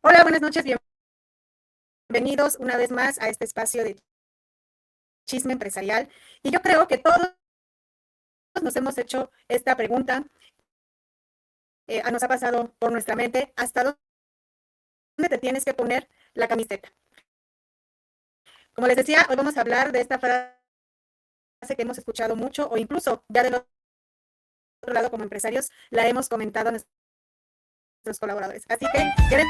Hola, buenas noches, bienvenidos una vez más a este espacio de chisme empresarial. Y yo creo que todos nos hemos hecho esta pregunta, nos ha pasado por nuestra mente, ¿hasta dónde te tienes que poner la camiseta? Como les decía, hoy vamos a hablar de esta frase que hemos escuchado mucho o incluso ya del otro lado como empresarios la hemos comentado a nuestros colaboradores. Así que, ¿quieren?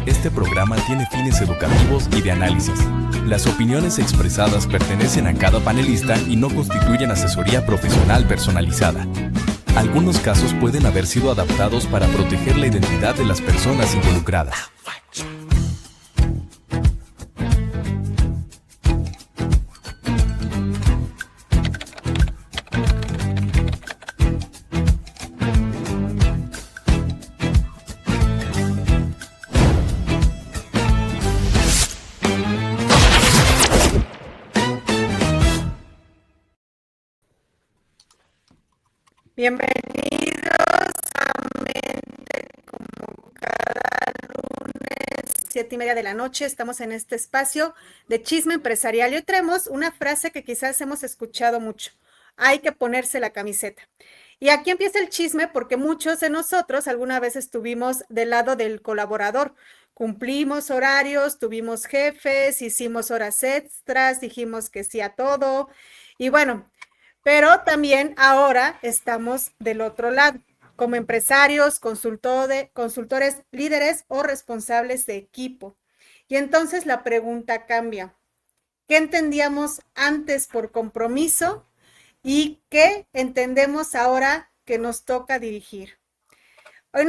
Este programa tiene fines educativos y de análisis. Las opiniones expresadas pertenecen a cada panelista y no constituyen asesoría profesional personalizada. Algunos casos pueden haber sido adaptados para proteger la identidad de las personas involucradas. Bienvenidos a Mente como cada lunes, 7:30 de la noche. Estamos en este espacio de chisme empresarial y hoy traemos una frase que quizás hemos escuchado mucho. Hay que ponerse la camiseta. Y aquí empieza el chisme porque muchos de nosotros alguna vez estuvimos del lado del colaborador. Cumplimos horarios, tuvimos jefes, hicimos horas extras, dijimos que sí a todo. Y bueno, pero también ahora estamos del otro lado, como empresarios, consultores, líderes o responsables de equipo. Y entonces la pregunta cambia. ¿Qué entendíamos antes por compromiso y qué entendemos ahora que nos toca dirigir? Hoy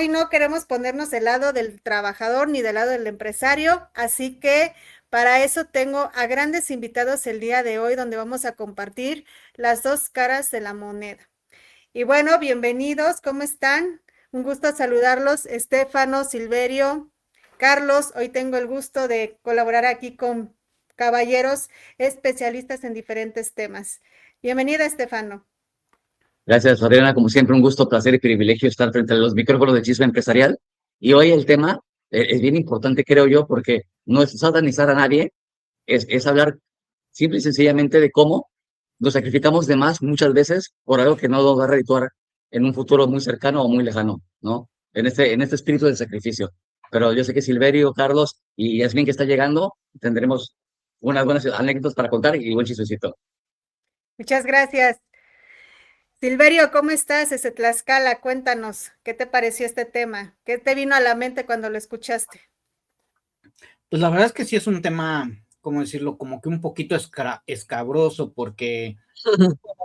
no queremos ponernos del lado del trabajador ni del lado del empresario, así que para eso tengo a grandes invitados el día de hoy, donde vamos a compartir las dos caras de la moneda. Y bueno, bienvenidos, ¿cómo están? Un gusto saludarlos, Estefano, Silverio, Carlos. Hoy tengo el gusto de colaborar aquí con caballeros especialistas en diferentes temas. Bienvenida, Estefano. Gracias, Adriana. Como siempre, un gusto, placer y privilegio estar frente a los micrófonos de Chisme Empresarial. Y hoy el tema es bien importante, creo yo, porque no es satanizar a nadie, es hablar simple y sencillamente de cómo nos sacrificamos de más muchas veces por algo que no nos va a redituar en un futuro muy cercano o muy lejano, ¿no? En este espíritu del sacrificio. Pero yo sé que Silverio, Carlos y Yasmín, que está llegando, tendremos unas buenas anécdotas para contar y buen chismecito. Muchas gracias. Silverio, ¿cómo estás? Desde Tlaxcala, cuéntanos, ¿qué te pareció este tema? ¿Qué te vino a la mente cuando lo escuchaste? Pues la verdad es que sí es un tema, ¿cómo decirlo? Como que un poquito escabroso, porque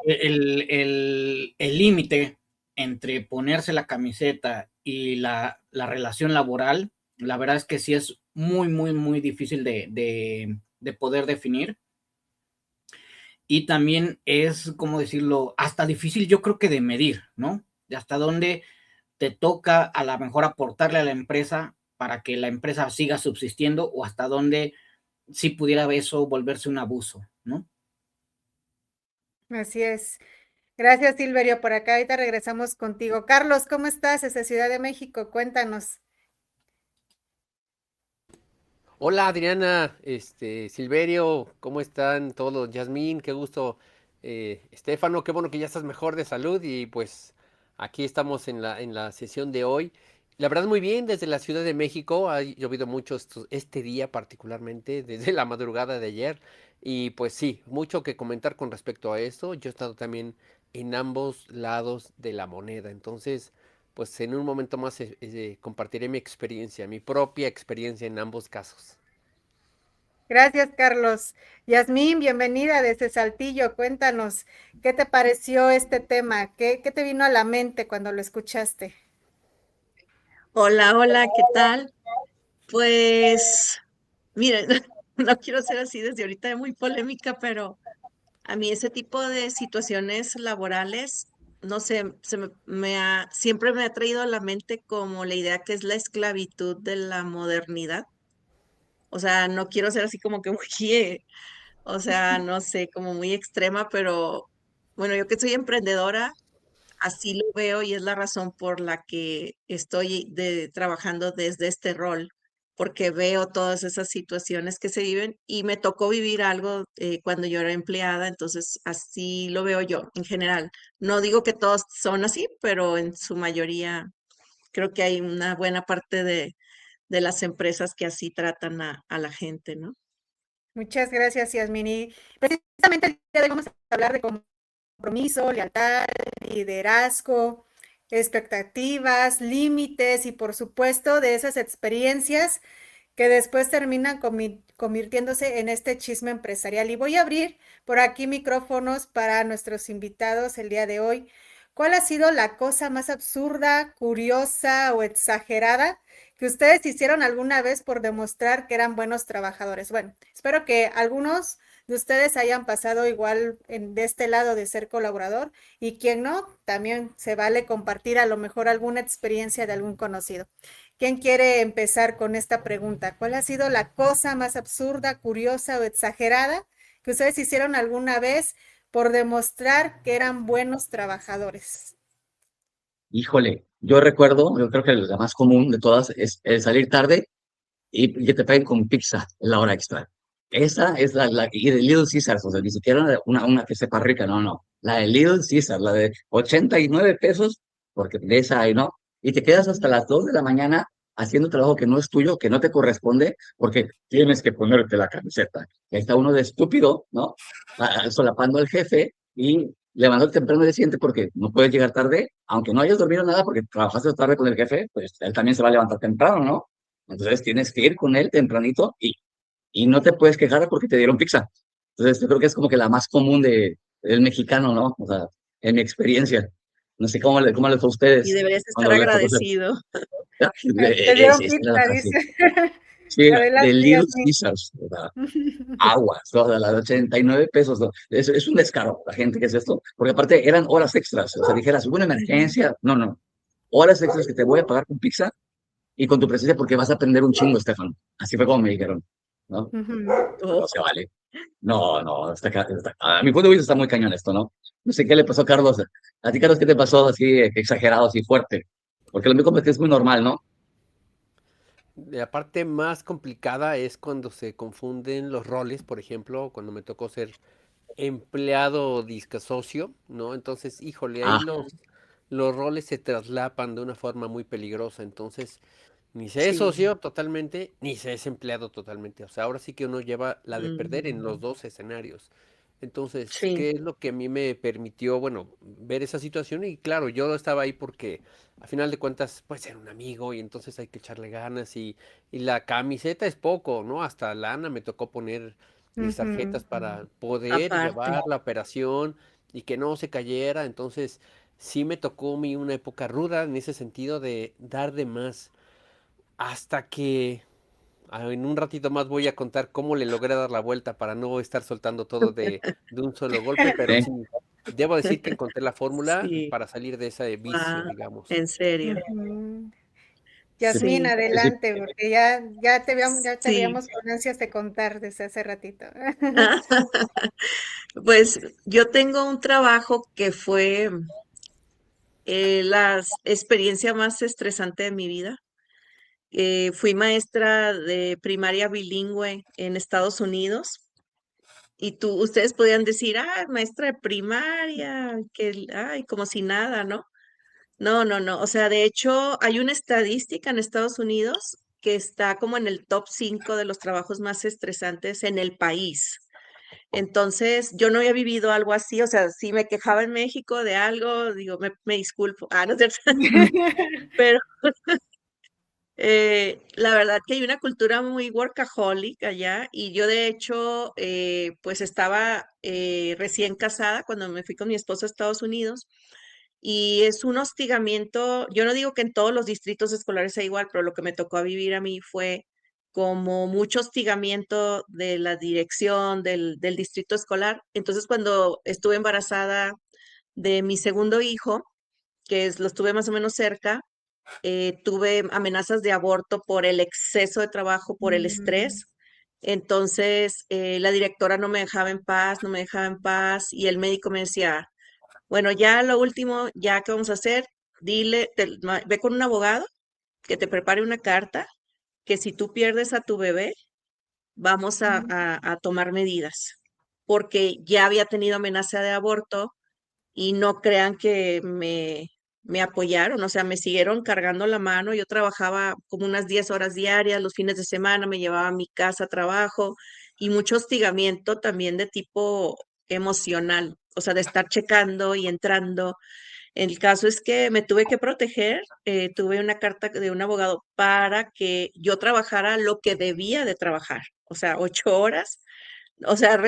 el límite entre ponerse la camiseta y la relación laboral, la verdad es que sí es muy, muy, muy difícil de poder definir. Y también es, ¿cómo decirlo? Hasta difícil yo creo que de medir, ¿no? De hasta dónde te toca a lo mejor aportarle a la empresa para que la empresa siga subsistiendo o hasta dónde sí pudiera eso volverse un abuso, ¿no? Así es. Gracias, Silverio, por acá. Ahorita regresamos contigo. Carlos, ¿cómo estás? Desde Ciudad de México, cuéntanos. Hola Adriana, Silverio, ¿cómo están todos? Yasmín, qué gusto. Estefano, qué bueno que ya estás mejor de salud y pues aquí estamos en la sesión de hoy. La verdad muy bien, desde la Ciudad de México ha llovido mucho este día particularmente, desde la madrugada de ayer y pues sí, mucho que comentar con respecto a esto. Yo he estado también en ambos lados de la moneda, entonces pues en un momento más compartiré mi experiencia, mi propia experiencia en ambos casos. Gracias, Carlos. Yasmín, bienvenida desde Saltillo. Cuéntanos, ¿qué te pareció este tema? ¿Qué te vino a la mente cuando lo escuchaste? Hola, hola, ¿qué tal? Pues, miren, no quiero ser así desde ahorita muy polémica, pero a mí ese tipo de situaciones laborales, no sé, siempre me ha traído a la mente como la idea que es la esclavitud de la modernidad. O sea, no quiero ser así como que muy, o sea, no sé, como muy extrema, pero bueno, yo que soy emprendedora, así lo veo y es la razón por la que estoy trabajando desde este rol, porque veo todas esas situaciones que se viven y me tocó vivir algo cuando yo era empleada, entonces así lo veo yo en general. No digo que todos son así, pero en su mayoría creo que hay una buena parte de las empresas que así tratan a la gente, ¿no? Muchas gracias, Yasmín. Y precisamente el día de hoy vamos a hablar de compromiso, lealtad, liderazgo, expectativas, límites y por supuesto de esas experiencias que después terminan convirtiéndose en este chisme empresarial. Y voy a abrir por aquí micrófonos para nuestros invitados el día de hoy. ¿Cuál ha sido la cosa más absurda, curiosa o exagerada que ustedes hicieron alguna vez por demostrar que eran buenos trabajadores? Bueno, espero que algunos de ustedes hayan pasado igual de este lado de ser colaborador y quien no, también se vale compartir a lo mejor alguna experiencia de algún conocido. ¿Quién quiere empezar con esta pregunta? ¿Cuál ha sido la cosa más absurda, curiosa o exagerada que ustedes hicieron alguna vez por demostrar que eran buenos trabajadores? Híjole, yo creo que la más común de todas es el salir tarde y que te paguen con pizza en la hora extra. Esa es y de Little Caesars, o sea, ni siquiera una que sepa rica, no, no. La de Little Caesars, la de 89 pesos, porque de esa hay, ¿no? Y te quedas hasta las 2 de la mañana haciendo trabajo que no es tuyo, que no te corresponde, porque tienes que ponerte la camiseta. Y ahí está uno de estúpido, ¿no? Solapando al jefe y levantarte temprano de siguiente porque no puedes llegar tarde, aunque no hayas dormido nada porque trabajaste tarde con el jefe, pues él también se va a levantar temprano, ¿no? Entonces tienes que ir con él tempranito y no te puedes quejar porque te dieron pizza. Entonces yo creo que es como que la más común del mexicano, ¿no? O sea, en mi experiencia. No sé cómo les fue a Y ustedes deberías estar cuando les tocó hacer. agradecido. Te dieron Esa era la pizza, frase. dice. Sí, de Adelante, Little Yasmin. Caesars, o sea, aguas, o sea, las 89 pesos, ¿no? Es un descaro la gente que es esto, porque aparte eran horas extras, o sea, dijeras, hubo una emergencia, no, no, horas extras que te voy a pagar con pizza y con tu presencia porque vas a aprender un chingo, Estefan. Así fue como me dijeron, ¿no? Oh, No se vale. No, no, a mi punto de vista está muy cañón esto, ¿no? No sé qué le pasó a Carlos. A ti, Carlos, ¿qué te pasó así exagerado, así fuerte? Porque lo mismo que es muy normal, ¿no? La parte más complicada es cuando se confunden los roles, por ejemplo, cuando me tocó ser empleado disque socio, ¿no? Entonces, híjole, ahí Ah, los roles se traslapan de una forma muy peligrosa. Entonces, ni se es sí. socio totalmente, ni se es empleado totalmente. O sea, ahora sí que uno lleva la de perder en los Mm, dos escenarios. Entonces, sí. ¿qué es lo que a mí me permitió, bueno, ver esa situación? Y claro, yo estaba ahí porque a final de cuentas, pues era un amigo y entonces hay que echarle ganas y la camiseta es poco, ¿no? Hasta lana me tocó poner mis Ujú. tarjetas para poder Aparte. llevar la operación y que no se cayera. Entonces, sí me tocó a mí una época ruda en ese sentido de dar de más. Hasta que en un ratito más voy a contar cómo le logré dar la vuelta para no estar soltando todo de un solo golpe, pero ¿eh? sí, debo decir que encontré la fórmula Sí. para salir de ese vicio, Wow. digamos. En serio. Ujú. Sí, Yasmín, Sí. sí, adelante, porque ya te Sí. veíamos con ansias de contar desde hace ratito. Pues yo tengo un trabajo que fue la experiencia más estresante de mi vida. Fui maestra de primaria bilingüe en Estados Unidos y ustedes podían decir, ah, maestra de primaria, ay, como si nada, ¿no? No, no, no. O sea, de hecho, hay una estadística en Estados Unidos que está como en el top 5 de los trabajos más estresantes en el país. Entonces, yo no había vivido algo así, o sea, si me quejaba en México de algo, digo, me disculpo. Ah, no es cierto. Pero la verdad que hay una cultura muy workaholic allá y yo de hecho, pues estaba recién casada cuando me fui con mi esposo a Estados Unidos y es un hostigamiento, yo no digo que en todos los distritos escolares sea igual, pero lo que me tocó a vivir a mí fue como mucho hostigamiento de la dirección del distrito escolar. Entonces, cuando estuve embarazada de mi segundo hijo, lo estuve más o menos cerca, tuve amenazas de aborto por el exceso de trabajo, por el Mm, estrés. Entonces, la directora no me dejaba en paz, no me dejaba en paz y el médico me decía, bueno, ya lo último, ya que vamos a hacer, ve con un abogado que te prepare una carta, que si tú pierdes a tu bebé, vamos a tomar medidas, porque ya había tenido amenaza de aborto y no crean que me apoyaron, o sea, me siguieron cargando la mano. Yo trabajaba como unas 10 horas diarias, los fines de semana me llevaba a mi casa a trabajo y mucho hostigamiento también de tipo emocional, o sea, de estar checando y entrando. El caso es que me tuve que proteger, tuve una carta de un abogado para que yo trabajara lo que debía de trabajar, o sea, 8 horas, o sea,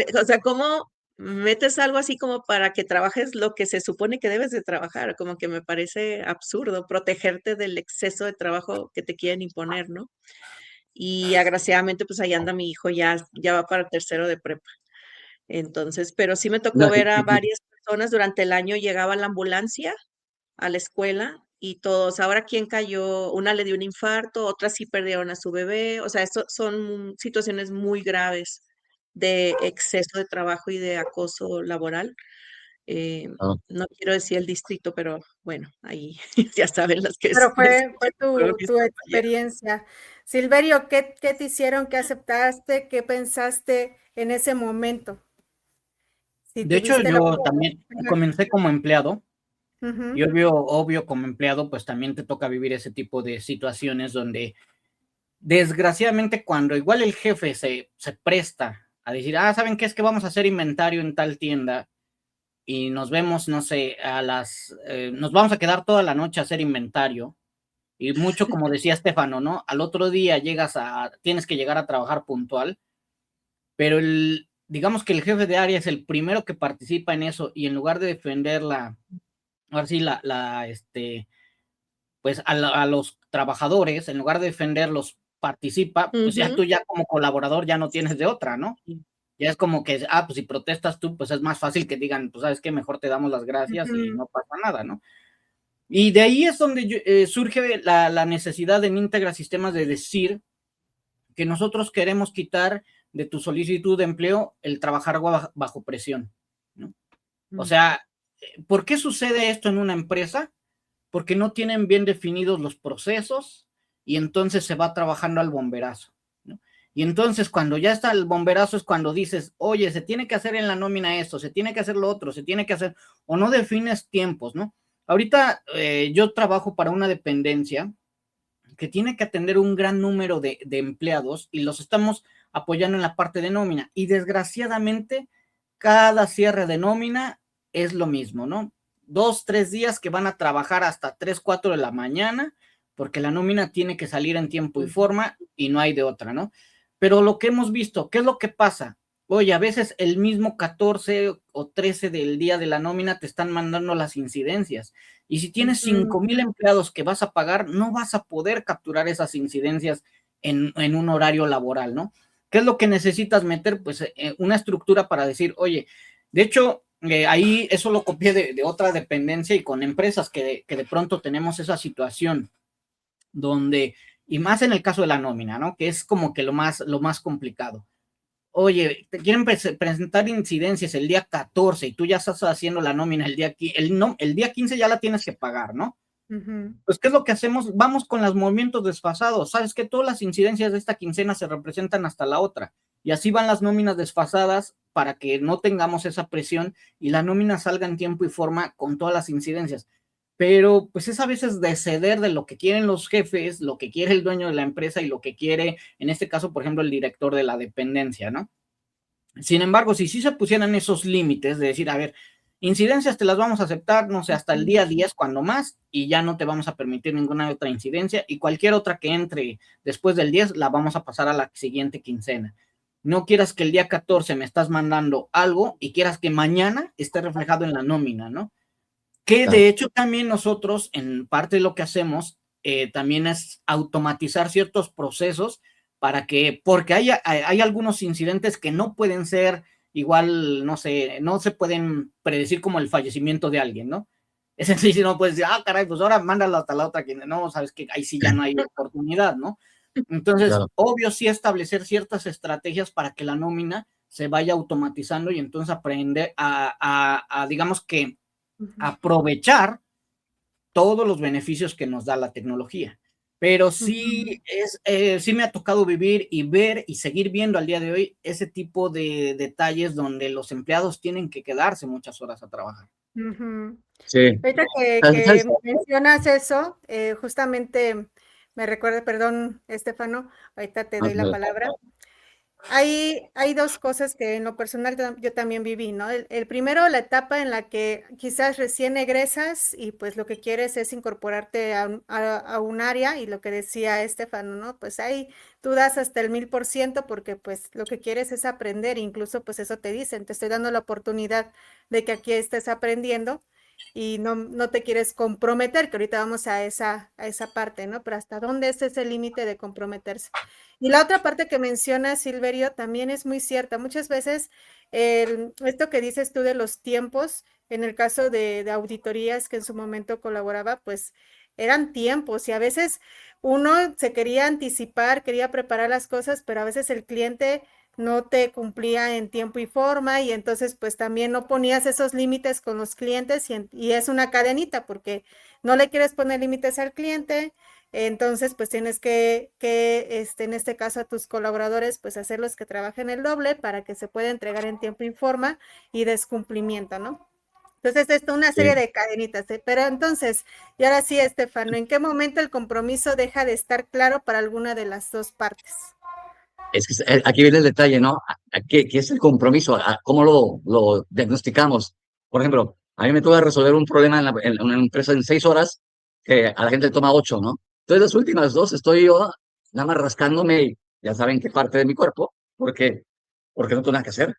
¿cómo metes algo así como para que trabajes lo que se supone que debes de trabajar? Como que me parece absurdo protegerte del exceso de trabajo que te quieren imponer, ¿no? Y agraciadamente, pues ahí anda mi hijo, ya va para el tercero de prepa. Entonces, pero sí me tocó No, ver a varias personas durante el año, llegaba la ambulancia a la escuela y todos, ahora quién cayó, una le dio un infarto, otras sí perdieron a su bebé, o sea, esto son situaciones muy graves de exceso de trabajo y de acoso laboral. no, No quiero decir el distrito, pero bueno, ahí ya saben las que Pero fue fueron tu, mis tu compañeros. experiencia. Silverio, ¿qué te hicieron? ¿Qué aceptaste? ¿Qué pensaste en ese momento? Si De hecho, tuviste la yo oportunidad. también comencé como empleado y Ujú. obvio como empleado, pues también te toca vivir ese tipo de situaciones donde desgraciadamente cuando igual el jefe se presta a decir, ¿saben qué? Es que vamos a hacer inventario en tal tienda y nos vemos, no sé, nos vamos a quedar toda la noche a hacer inventario. Y mucho como decía Estefano, ¿no? Al otro día tienes que llegar a trabajar puntual, pero digamos que el jefe de área es el primero que participa en eso y en lugar de defender ahora sí, pues a los trabajadores, en lugar de defenderlos, participa, pues ya Ujú. tú ya como colaborador ya no tienes de otra, ¿no? Ya es como que, pues si protestas tú, pues es más fácil que digan, pues sabes qué, mejor te damos las gracias y Ujú. no pasa nada, ¿no? Y de ahí es donde surge la necesidad en Integra Sistemas de decir que nosotros queremos quitar de tu solicitud de empleo el trabajar bajo presión, ¿no? O sea, ¿por qué sucede esto en una empresa? Porque no tienen bien definidos los procesos y entonces se va trabajando al bomberazo, ¿no? Y entonces cuando ya está el bomberazo es cuando dices, oye, se tiene que hacer en la nómina esto, se tiene que hacer lo otro, se tiene que hacer, o no defines tiempos, ¿no? Ahorita yo trabajo para una dependencia que tiene que atender un gran número de empleados y los estamos apoyando en la parte de nómina. Y desgraciadamente, cada cierre de nómina es lo mismo, ¿no? 2, 3 días que van a trabajar hasta 3, 4 de la mañana, porque la nómina tiene que salir en tiempo y forma y no hay de otra, ¿no? Pero lo que hemos visto, ¿qué es lo que pasa? Oye, a veces el mismo 14 o 13 del día de la nómina te están mandando las incidencias. Y si tienes 5,000 empleados que vas a pagar, no vas a poder capturar esas incidencias en un horario laboral, ¿no? ¿Qué es lo que necesitas meter? Pues una estructura para decir, oye, de hecho, ahí eso lo copié de otra dependencia y con empresas que de pronto tenemos esa situación donde, y más en el caso de la nómina, ¿no? Que es como que lo más complicado. Oye, te quieren presentar incidencias el día 14 y tú ya estás haciendo la nómina el día, el día 15 ya la tienes que pagar, ¿no? Ujú. Pues, ¿qué es lo que hacemos? Vamos con los movimientos desfasados. ¿Sabes que todas las incidencias de esta quincena se representan hasta la otra? Y así van las nóminas desfasadas para que no tengamos esa presión y la nómina salga en tiempo y forma con todas las incidencias. Pero pues es a veces de ceder de lo que quieren los jefes, lo que quiere el dueño de la empresa y lo que quiere, en este caso, por ejemplo, el director de la dependencia, ¿no? Sin embargo, si sí se pusieran esos límites de decir, a ver, incidencias te las vamos a aceptar, no sé, hasta el día 10 cuando más, y ya no te vamos a permitir ninguna otra incidencia, y cualquier otra que entre después del 10 la vamos a pasar a la siguiente quincena. No quieras que el día 14 me estás mandando algo y quieras que mañana esté reflejado en la nómina, ¿no? Que claro. de hecho también nosotros, en parte de lo que hacemos, también es automatizar ciertos procesos para que, porque hay algunos incidentes que no pueden ser igual, no sé, no se pueden predecir como el fallecimiento de alguien, ¿no? Es sencillo, no puedes decir, caray, pues ahora mándalo hasta la otra, que no, sabes que ahí sí ya no hay oportunidad, ¿no? Entonces, Claro. obvio sí establecer ciertas estrategias para que la nómina se vaya automatizando y entonces aprender digamos que aprovechar todos los beneficios que nos da la tecnología. Pero sí, sí me ha tocado vivir y ver y seguir viendo al día de hoy ese tipo de detalles donde los empleados tienen que quedarse muchas horas a trabajar. Sí. Ahorita que mencionas eso, justamente me recuerda, perdón, Estefano, ahorita te doy la palabra. Hay dos cosas que en lo personal yo también viví, ¿no? El primero, la etapa en la que quizás recién egresas y pues lo que quieres es incorporarte a un área, y lo que decía Estefano, ¿no? Pues ahí tú das hasta el 1000% porque pues lo que quieres es aprender, incluso pues eso te dicen, te estoy dando la oportunidad de que aquí estés aprendiendo y no te quieres comprometer, que ahorita vamos a esa parte, ¿no? Pero ¿hasta dónde es ese límite de comprometerse? Y la otra parte que menciona Silverio también es muy cierta. Muchas veces esto que dices tú de los tiempos, en el caso de auditorías que en su momento colaboraba, pues eran tiempos y a veces uno se quería anticipar, quería preparar las cosas, pero a veces el cliente no te cumplía en tiempo y forma, y entonces pues también no ponías esos límites con los clientes, y es una cadenita porque no le quieres poner límites al cliente. Entonces, pues tienes que en este caso a tus colaboradores, pues hacerlos que trabajen el doble para que se pueda entregar en tiempo y forma, y descumplimiento, ¿no? Entonces, esto es una serie Sí. de cadenitas, ¿eh? Pero entonces, y ahora sí, Estefano, ¿en qué momento el compromiso deja de estar claro para alguna de las dos partes? Es que aquí viene el detalle, ¿no? ¿Qué es el compromiso? ¿Cómo lo diagnosticamos? Por ejemplo, a mí me toca resolver un problema en una empresa en 6 horas, que a la gente le toma 8, ¿no? Entonces, las últimas 2 estoy yo nada más rascándome, y ya saben qué parte de mi cuerpo, porque no tengo nada que hacer,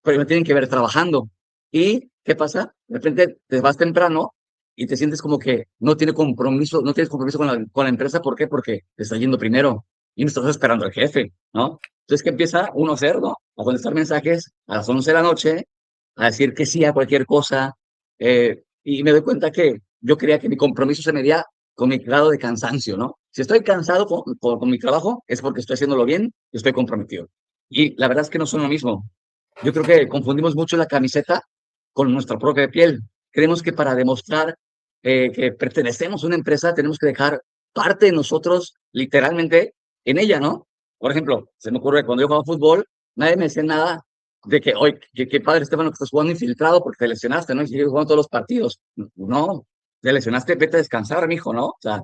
pero me tienen que ver trabajando. ¿Y qué pasa? De repente te vas temprano y te sientes como que no tienes compromiso con la empresa. ¿Por qué? Porque te está yendo primero y no estás esperando al jefe, ¿no? Entonces, ¿qué empieza uno a hacer, no? A contestar mensajes a las 11 de la noche, a decir que sí a cualquier cosa, y me doy cuenta que yo creía que mi compromiso se medía con mi grado de cansancio, ¿no? Si estoy cansado con mi trabajo, es porque estoy haciéndolo bien y estoy comprometido. Y la verdad es que no son lo mismo. Yo creo que confundimos mucho la camiseta con nuestra propia piel. Creemos que para demostrar que pertenecemos a una empresa tenemos que dejar parte de nosotros literalmente en ella, ¿no? Por ejemplo, se me ocurre cuando yo jugaba fútbol, nadie me decía nada de que, oye, qué padre, Estefano, que estás jugando infiltrado porque te lesionaste, ¿no? Y sigues jugando todos los partidos. No, te lesionaste, vete a descansar, mijo, ¿no? O sea,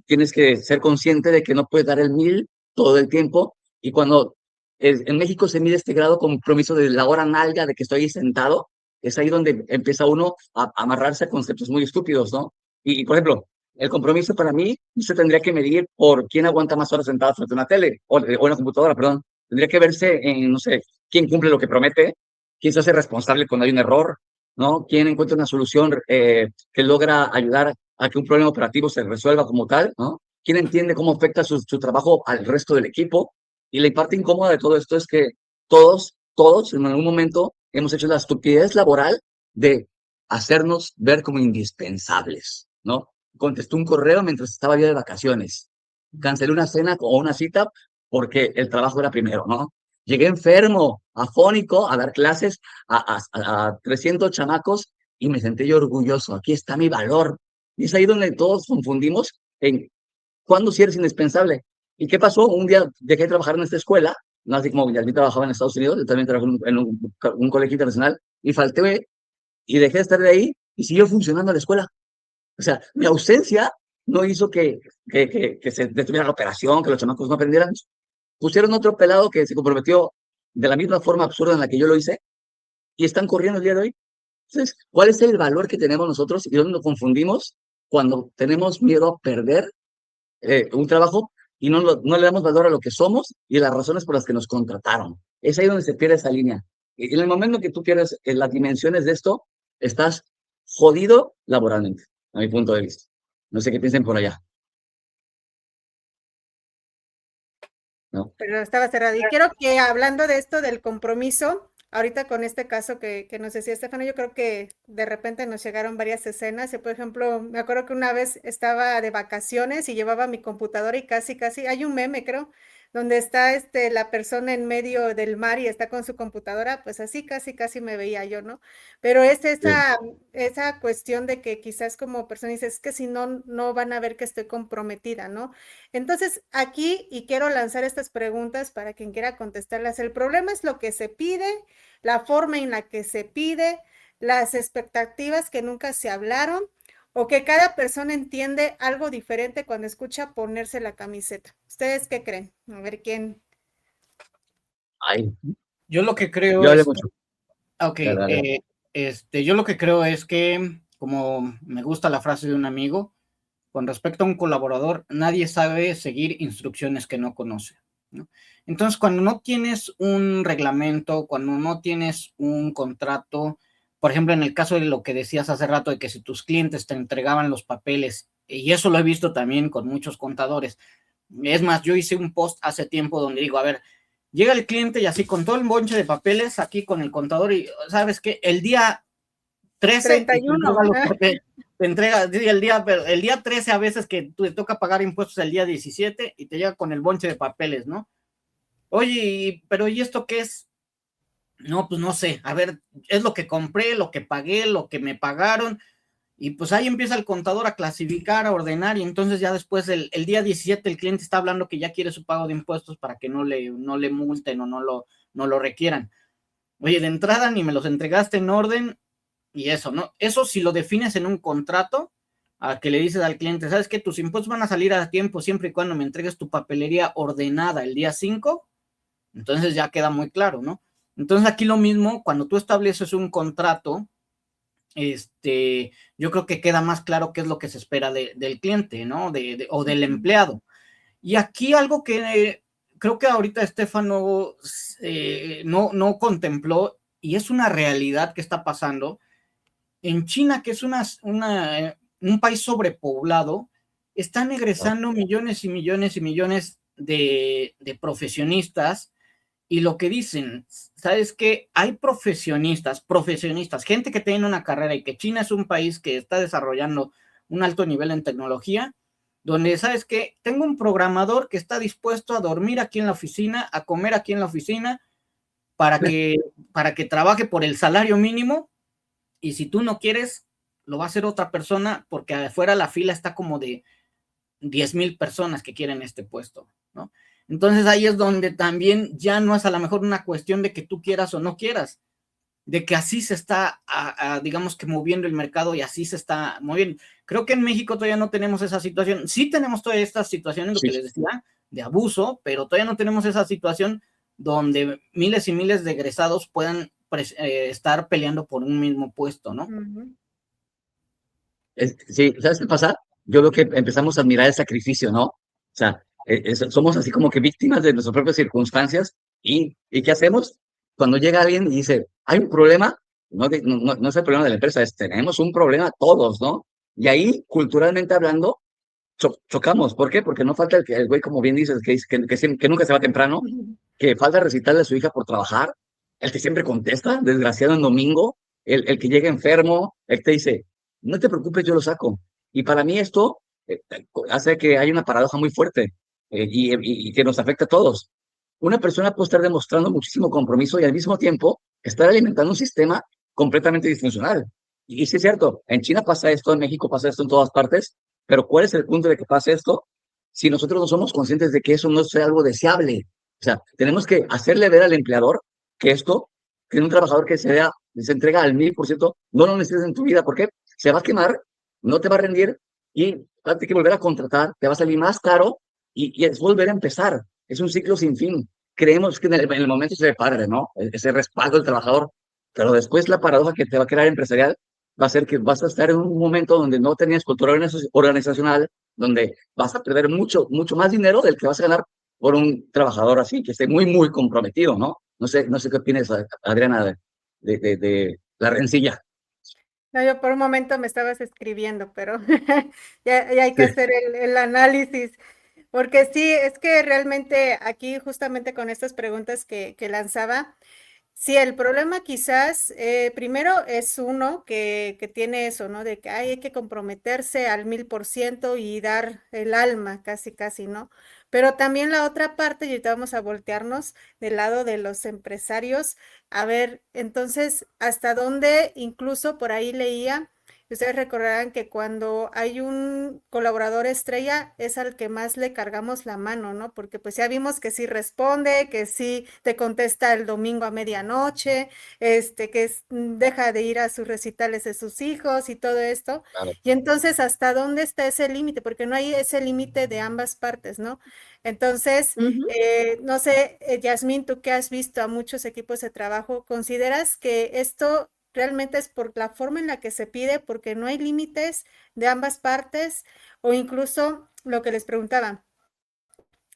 tienes que ser consciente de que no puedes dar el 1000 todo el tiempo. Y cuando en México se mide este grado de compromiso de la hora nalga, de que estoy ahí sentado, es ahí donde empieza uno a amarrarse a conceptos muy estúpidos, ¿no? Por ejemplo, el compromiso para mí no se tendría que medir por quién aguanta más horas sentado frente a una tele o en una computadora, perdón. Tendría que verse en, no sé, quién cumple lo que promete, quién se hace responsable cuando hay un error, ¿no? Quién encuentra una solución que logra ayudar a que un problema operativo se resuelva como tal, ¿no? Quién entiende cómo afecta su trabajo al resto del equipo. Y la parte incómoda de todo esto es que todos en algún momento hemos hecho la estupidez laboral de hacernos ver como indispensables, ¿no? Contesté un correo mientras estaba yo de vacaciones. Cancelé una cena o una cita porque el trabajo era primero, ¿no? Llegué enfermo, afónico, a dar clases a 300 chamacos y me sentí yo orgulloso. Aquí está mi valor. Y es ahí donde todos confundimos en cuándo sí eres indispensable. ¿Y qué pasó? Un día dejé de trabajar en esta escuela, no así como Yasmin trabajaba en Estados Unidos, yo también trabajé en un colegio internacional, y falté y dejé de estar de ahí y siguió funcionando la escuela. O sea, mi ausencia no hizo que se detuviera la operación, que los chamacos no aprendieran. Pusieron otro pelado que se comprometió de la misma forma absurda en la que yo lo hice y están corriendo el día de hoy. Entonces, ¿cuál es el valor que tenemos nosotros y dónde nos confundimos cuando tenemos miedo a perder un trabajo y no le damos valor a lo que somos y las razones por las que nos contrataron? Es ahí donde se pierde esa línea. Y en el momento que tú pierdes las dimensiones de esto, estás jodido laboralmente, a mi punto de vista. No sé qué piensen por allá. ¿No? Pero estaba cerrado. Y quiero que, hablando de esto del compromiso, ahorita con este caso que nos decía Estefano, yo creo que de repente nos llegaron varias escenas. Y por ejemplo, me acuerdo que una vez estaba de vacaciones y llevaba mi computadora y casi, hay un meme, creo, donde está la persona en medio del mar y está con su computadora, pues así casi me veía yo, ¿no? Pero es esa cuestión de que quizás como persona dices, es que si no, no van a ver que estoy comprometida, ¿no? Entonces, aquí, y quiero lanzar estas preguntas para quien quiera contestarlas, el problema es lo que se pide, la forma en la que se pide, las expectativas que nunca se hablaron, o que cada persona entiende algo diferente cuando escucha ponerse la camiseta. ¿Ustedes qué creen? A ver quién. Ay, Yo lo que creo yo hablé es, mucho. ok, Dale, dale. yo lo que creo es que, como me gusta la frase de un amigo, con respecto a un colaborador, nadie sabe seguir instrucciones que no conoce, ¿no? Entonces, cuando no tienes un reglamento, cuando no tienes un contrato, por ejemplo, en el caso de lo que decías hace rato, de que si tus clientes te entregaban los papeles, y eso lo he visto también con muchos contadores. Es más, yo hice un post hace tiempo donde digo, a ver, llega el cliente y así con todo el bonche de papeles aquí con el contador y, ¿sabes qué? El día 13 y te 31. entrega los papeles, te entrega el día 13 a veces que te toca pagar impuestos el día 17 y te llega con el bonche de papeles, ¿no? Oye, pero ¿y esto qué es? No, pues no sé, a ver, es lo que compré, lo que pagué, lo que me pagaron, y pues ahí empieza el contador a clasificar, a ordenar, y entonces ya después el día 17 el cliente está hablando que ya quiere su pago de impuestos para que no le multen o no lo requieran. Oye, de entrada ni me los entregaste en orden, y eso, ¿no? Eso si lo defines en un contrato, a que le dices al cliente, ¿sabes qué? Tus impuestos van a salir a tiempo siempre y cuando me entregues tu papelería ordenada el día 5, entonces ya queda muy claro, ¿no? Entonces aquí lo mismo, cuando tú estableces un contrato, yo creo que queda más claro qué es lo que se espera del cliente, ¿no? O del empleado. Y aquí algo que creo que ahorita Estefano no contempló, y es una realidad que está pasando, en China, que es un país sobrepoblado, están egresando millones y millones y millones de profesionistas, y lo que dicen, ¿sabes qué? Hay profesionistas, gente que tiene una carrera, y que China es un país que está desarrollando un alto nivel en tecnología, donde, ¿sabes qué? Tengo un programador que está dispuesto a dormir aquí en la oficina, a comer aquí en la oficina, para que trabaje por el salario mínimo, y si tú no quieres, lo va a hacer otra persona, porque afuera la fila está como de 10,000 personas que quieren este puesto, ¿no? Entonces ahí es donde también ya no es a lo mejor una cuestión de que tú quieras o no quieras, de que así se está, digamos que moviendo el mercado, y así se está moviendo. Creo que en México todavía no tenemos esa situación. Sí tenemos todas estas situaciones, lo que les decía, de abuso, pero todavía no tenemos esa situación donde miles y miles de egresados puedan estar peleando por un mismo puesto, ¿no? Sí, ¿sabes qué pasa? Yo creo que empezamos a admirar el sacrificio, ¿no? O sea, somos así como que víctimas de nuestras propias circunstancias. ¿Y qué hacemos? Cuando llega alguien y dice, hay un problema, no es el problema de la empresa, tenemos un problema todos, ¿no? Y ahí, culturalmente hablando, chocamos. ¿Por qué? Porque no falta el güey, como bien dices, que nunca se va temprano, que falta recitarle a su hija por trabajar, el que siempre contesta, desgraciado en domingo, el que llega enfermo, el que te dice, no te preocupes, yo lo saco. Y para mí esto hace que haya una paradoja muy fuerte y que nos afecta a todos. Una persona puede estar demostrando muchísimo compromiso y al mismo tiempo estar alimentando un sistema completamente disfuncional. Y sí es cierto, en China pasa esto, en México pasa esto, en todas partes, pero ¿cuál es el punto de que pase esto si nosotros no somos conscientes de que eso no es algo deseable? O sea, tenemos que hacerle ver al empleador que esto, que un trabajador que se entrega al 1000%, no lo necesitas en tu vida. ¿Por qué? Se va a quemar, no te va a rendir y vas a tener que volver a contratar, te va a salir más caro y es volver a empezar. Es un ciclo sin fin. Creemos que en el momento se padre, ¿no? Ese respaldo del trabajador, pero después la paradoja que te va a crear empresarial va a ser que vas a estar en un momento donde no tenías cultura organizacional, donde vas a perder mucho, mucho más dinero del que vas a ganar por un trabajador así, que esté muy, muy comprometido, ¿no? No sé qué opinas, Adriana, de la rencilla. No, yo por un momento me estabas escribiendo, pero ya hay que Sí, hacer el análisis, porque sí, es que realmente aquí justamente con estas preguntas que lanzaba, Sí, el problema quizás, primero es uno que tiene eso, ¿no? De que ay, hay que comprometerse al 1000% y dar el alma, casi, casi, ¿no? Pero también la otra parte, y ahorita vamos a voltearnos del lado de los empresarios, a ver, entonces, ¿hasta dónde incluso por ahí leía? Ustedes recordarán que cuando hay un colaborador estrella es al que más le cargamos la mano, ¿no? Porque pues ya vimos que sí responde, que sí te contesta el domingo a medianoche, deja de ir a sus recitales de sus hijos y todo esto. Claro. Y entonces, ¿hasta dónde está ese límite? Porque no hay ese límite de ambas partes, ¿no? Entonces, Ujú. no sé, Yasmín, tú que has visto a muchos equipos de trabajo, ¿consideras que esto realmente es por la forma en la que se pide, porque no hay límites de ambas partes, o incluso lo que les preguntaba,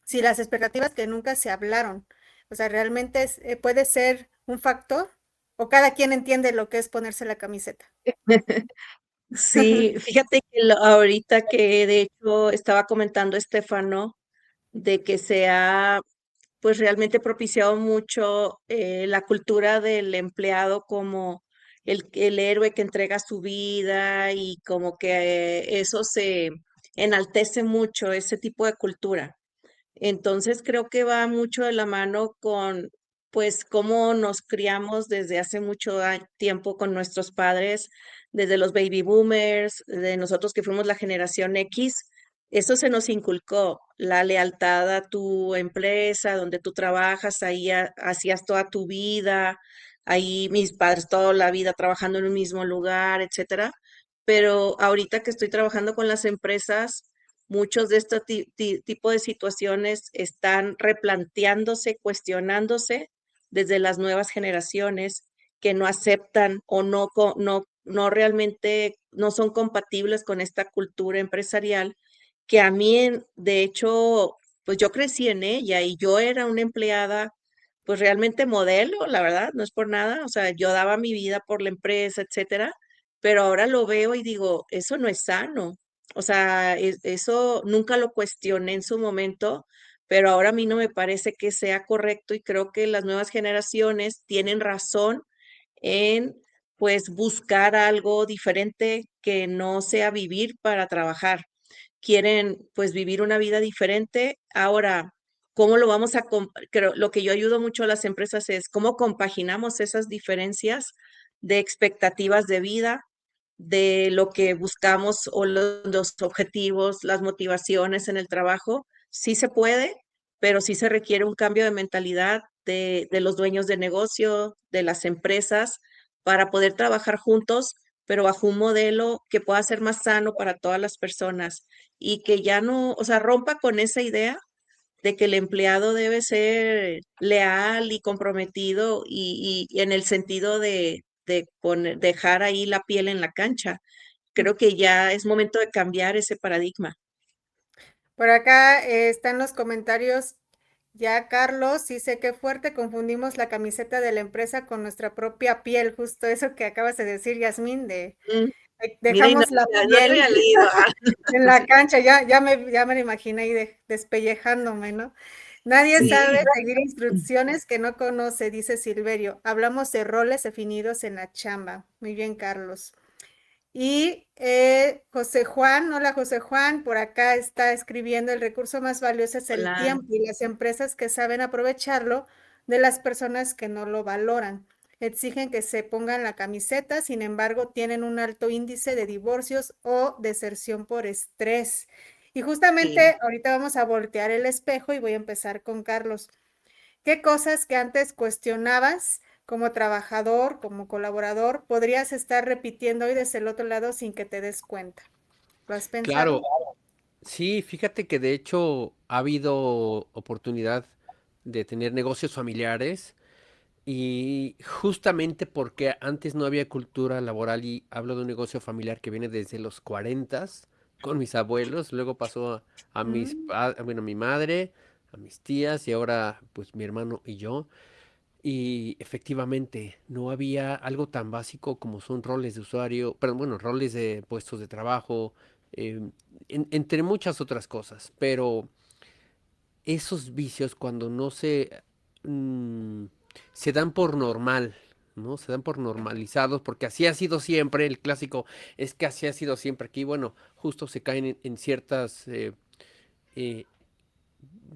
si las expectativas que nunca se hablaron, o sea, realmente puede ser un factor, o cada quien entiende lo que es ponerse la camiseta? Sí, fíjate que ahorita que de hecho estaba comentando Estefano de que se ha pues realmente propiciado mucho la cultura del empleado como el héroe que entrega su vida y como que eso se enaltece mucho, ese tipo de cultura. Entonces creo que va mucho de la mano con, pues, cómo nos criamos desde hace mucho tiempo con nuestros padres, desde los baby boomers, de nosotros que fuimos la generación X. Eso se nos inculcó, la lealtad a tu empresa, donde tú trabajas, ahí hacías toda tu vida, ahí mis padres toda la vida trabajando en un mismo lugar, etcétera. Pero ahorita que estoy trabajando con las empresas, muchos de estos tipo de situaciones están replanteándose, cuestionándose desde las nuevas generaciones que no aceptan o no realmente no son compatibles con esta cultura empresarial que a mí, de hecho, pues yo crecí en ella y yo era una empleada, pues realmente modelo, la verdad, no es por nada, o sea, yo daba mi vida por la empresa, etcétera, pero ahora lo veo y digo, eso no es sano. O sea, eso nunca lo cuestioné en su momento, pero ahora a mí no me parece que sea correcto y creo que las nuevas generaciones tienen razón en, pues, buscar algo diferente que no sea vivir para trabajar. Quieren, pues, vivir una vida diferente. Ahora, ¿cómo lo vamos a creo lo que yo ayudo mucho a las empresas es cómo compaginamos esas diferencias de expectativas de vida, de lo que buscamos o los objetivos, las motivaciones en el trabajo. Sí se puede, pero sí se requiere un cambio de mentalidad de los dueños de negocio, de las empresas, para poder trabajar juntos, pero bajo un modelo que pueda ser más sano para todas las personas y que ya no, o sea, rompa con esa idea de que el empleado debe ser leal y comprometido y en el sentido de dejar ahí la piel en la cancha. Creo que ya es momento de cambiar ese paradigma. Por acá están los comentarios. Ya, Carlos, sí sé qué fuerte, confundimos la camiseta de la empresa con nuestra propia piel, justo eso que acabas de decir, Yasmín, Mm, mira, y no, dejamos la no lo piel había leído. en la cancha, ya me lo imaginé ahí despellejándome, ¿no? Nadie sabe Sí, seguir instrucciones que no conoce, dice Silverio. Hablamos de roles definidos en la chamba. Muy bien, Carlos. Y José Juan, hola José Juan, por acá está escribiendo, el recurso más valioso es el hola. tiempo y las empresas que saben aprovecharlo de las personas que no lo valoran. Exigen que se pongan la camiseta, sin embargo, tienen un alto índice de divorcios o deserción por estrés. Y Sí. justamente ahorita vamos a voltear el espejo y voy a empezar con Carlos. ¿Qué cosas que antes cuestionabas como trabajador, como colaborador, podrías estar repitiendo hoy desde el otro lado sin que te des cuenta? ¿Lo has pensado? Claro, sí, fíjate que de hecho ha habido oportunidad de tener negocios familiares y justamente porque antes no había cultura laboral y hablo de un negocio familiar que viene desde los 40 con mis abuelos, luego pasó a Mm, bueno, a mi madre, a mis tías y ahora pues mi hermano y yo. Y efectivamente, no había algo tan básico como son roles de usuario, pero bueno, roles de puestos de trabajo, em, entre muchas otras cosas. Pero esos vicios, cuando no se mm, se dan por normal, ¿no? Se dan por normalizados, porque así ha sido siempre, el clásico es que así ha sido siempre aquí, bueno, justo se caen en ciertas, eh,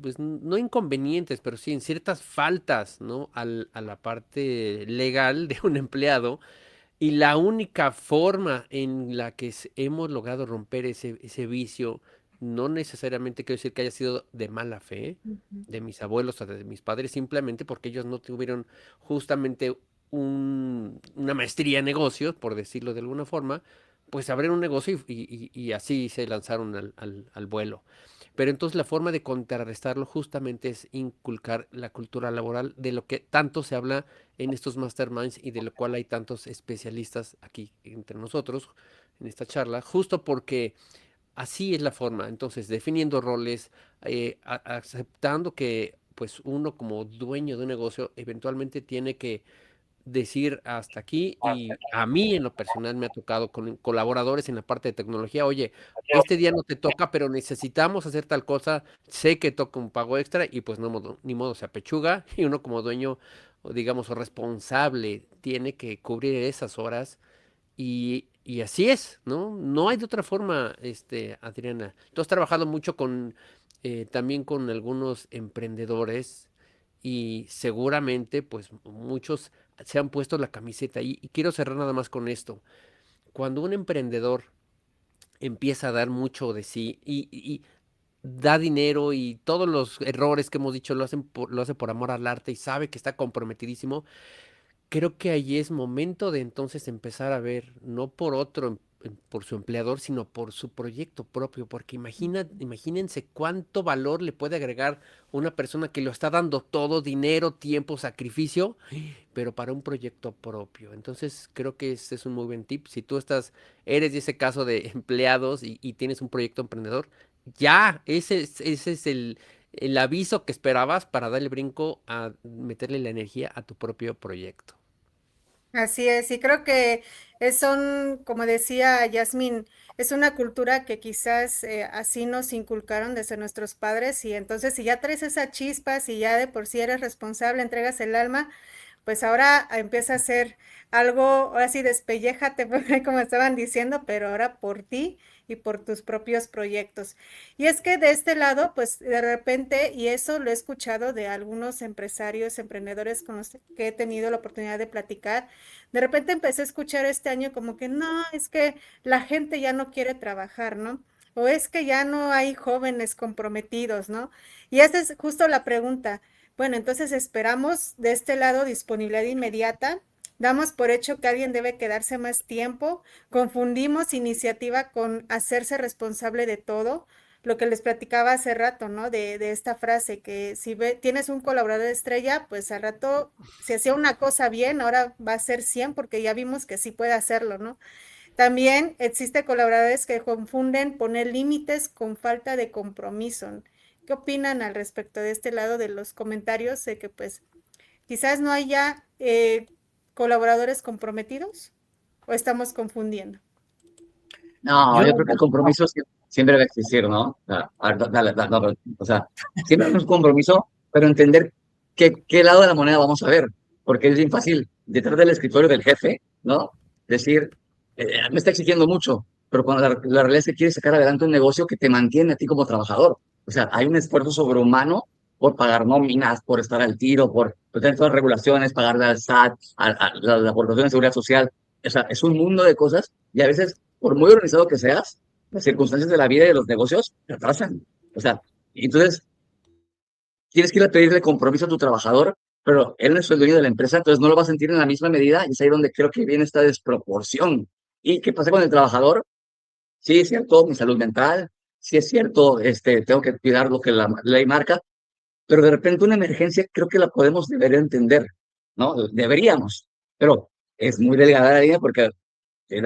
pues no inconvenientes, pero sí en ciertas faltas, ¿no? A la parte legal de un empleado, y la única forma en la que hemos logrado romper ese vicio, no necesariamente quiero decir que haya sido de mala fe Ujú. de mis abuelos o de mis padres, simplemente porque ellos no tuvieron justamente una maestría en negocios, por decirlo de alguna forma, pues abrieron un negocio y así se lanzaron al vuelo. Pero entonces la forma de contrarrestarlo justamente es inculcar la cultura laboral de lo que tanto se habla en estos masterminds y de lo cual hay tantos especialistas aquí entre nosotros en esta charla, justo porque así es la forma. Entonces, definiendo roles, aceptando que pues uno como dueño de un negocio eventualmente tiene que decir hasta aquí, y a mí en lo personal me ha tocado con colaboradores en la parte de tecnología, oye, este día no te toca, pero necesitamos hacer tal cosa, sé que toca un pago extra y pues no ni modo se apechuga y uno como dueño, o digamos, o responsable, tiene que cubrir esas horas y así es, ¿no? No hay de otra forma, Adriana. Tú has trabajado mucho también con algunos emprendedores y seguramente, pues, muchos se han puesto la camiseta. Y quiero cerrar nada más con esto. Cuando un emprendedor empieza a dar mucho de sí y da dinero y todos los errores que hemos dicho lo hace por amor al arte y sabe que está comprometidísimo, creo que ahí es momento de entonces empezar a ver, no por por su empleador, sino por su proyecto propio, porque imagínense cuánto valor le puede agregar una persona que lo está dando todo, dinero, tiempo, sacrificio, pero para un proyecto propio. Entonces, creo que ese es un muy buen tip. Si tú eres de ese caso de empleados y tienes un proyecto emprendedor, ya, ese es el aviso que esperabas para darle brinco a meterle la energía a tu propio proyecto. Así es, y creo que son, como decía Yasmín, es una cultura que quizás así nos inculcaron desde nuestros padres y entonces si ya traes esa chispa, si ya de por sí eres responsable, entregas el alma, pues ahora empieza a ser algo, ahora sí despelléjate, como estaban diciendo, pero ahora por ti y por tus propios proyectos. Y es que de este lado, pues de repente, y eso lo he escuchado de algunos empresarios, emprendedores con los que he tenido la oportunidad de platicar, de repente empecé a escuchar este año como que no, es que la gente ya no quiere trabajar, ¿no? O es que ya no hay jóvenes comprometidos, ¿no? Y esa es justo la pregunta. Bueno, entonces esperamos de este lado disponibilidad inmediata, damos por hecho que alguien debe quedarse más tiempo, confundimos iniciativa con hacerse responsable de todo, lo que les platicaba hace rato, ¿no? De esta frase, que si tienes un colaborador estrella, pues al rato, si hacía una cosa bien, ahora va a ser 100 porque ya vimos que sí puede hacerlo, ¿no? También existe colaboradores que confunden poner límites con falta de compromiso. ¿Qué opinan al respecto de este lado de los comentarios? De que pues quizás no haya colaboradores comprometidos o estamos confundiendo. No, Yo, yo creo que el compromiso siempre va a existir, ¿no? A ver, dale, dale, no, o sea, siempre hay un compromiso, pero entender qué lado de la moneda vamos a ver, porque es bien fácil, detrás del escritorio del jefe, ¿no? Decir, me está exigiendo mucho, pero cuando la realidad es que quieres sacar adelante un negocio que te mantiene a ti como trabajador. O sea, hay un esfuerzo sobrehumano por pagar nóminas, por estar al tiro, por tener todas las regulaciones, pagarle al SAT, la aportación de seguridad social. O sea, es un mundo de cosas y a veces por muy organizado que seas, las circunstancias de la vida y de los negocios te atrasan. O sea, y entonces tienes que ir a pedirle compromiso a tu trabajador, pero él no es el dueño de la empresa, entonces no lo va a sentir en la misma medida y es ahí donde creo que viene esta desproporción. ¿Y qué pasa con el trabajador? Sí, es cierto, mi salud mental, sí es cierto, tengo que cuidar lo que la ley marca, pero de repente una emergencia creo que la deber entender, ¿no? Deberíamos, pero es muy delgada la línea porque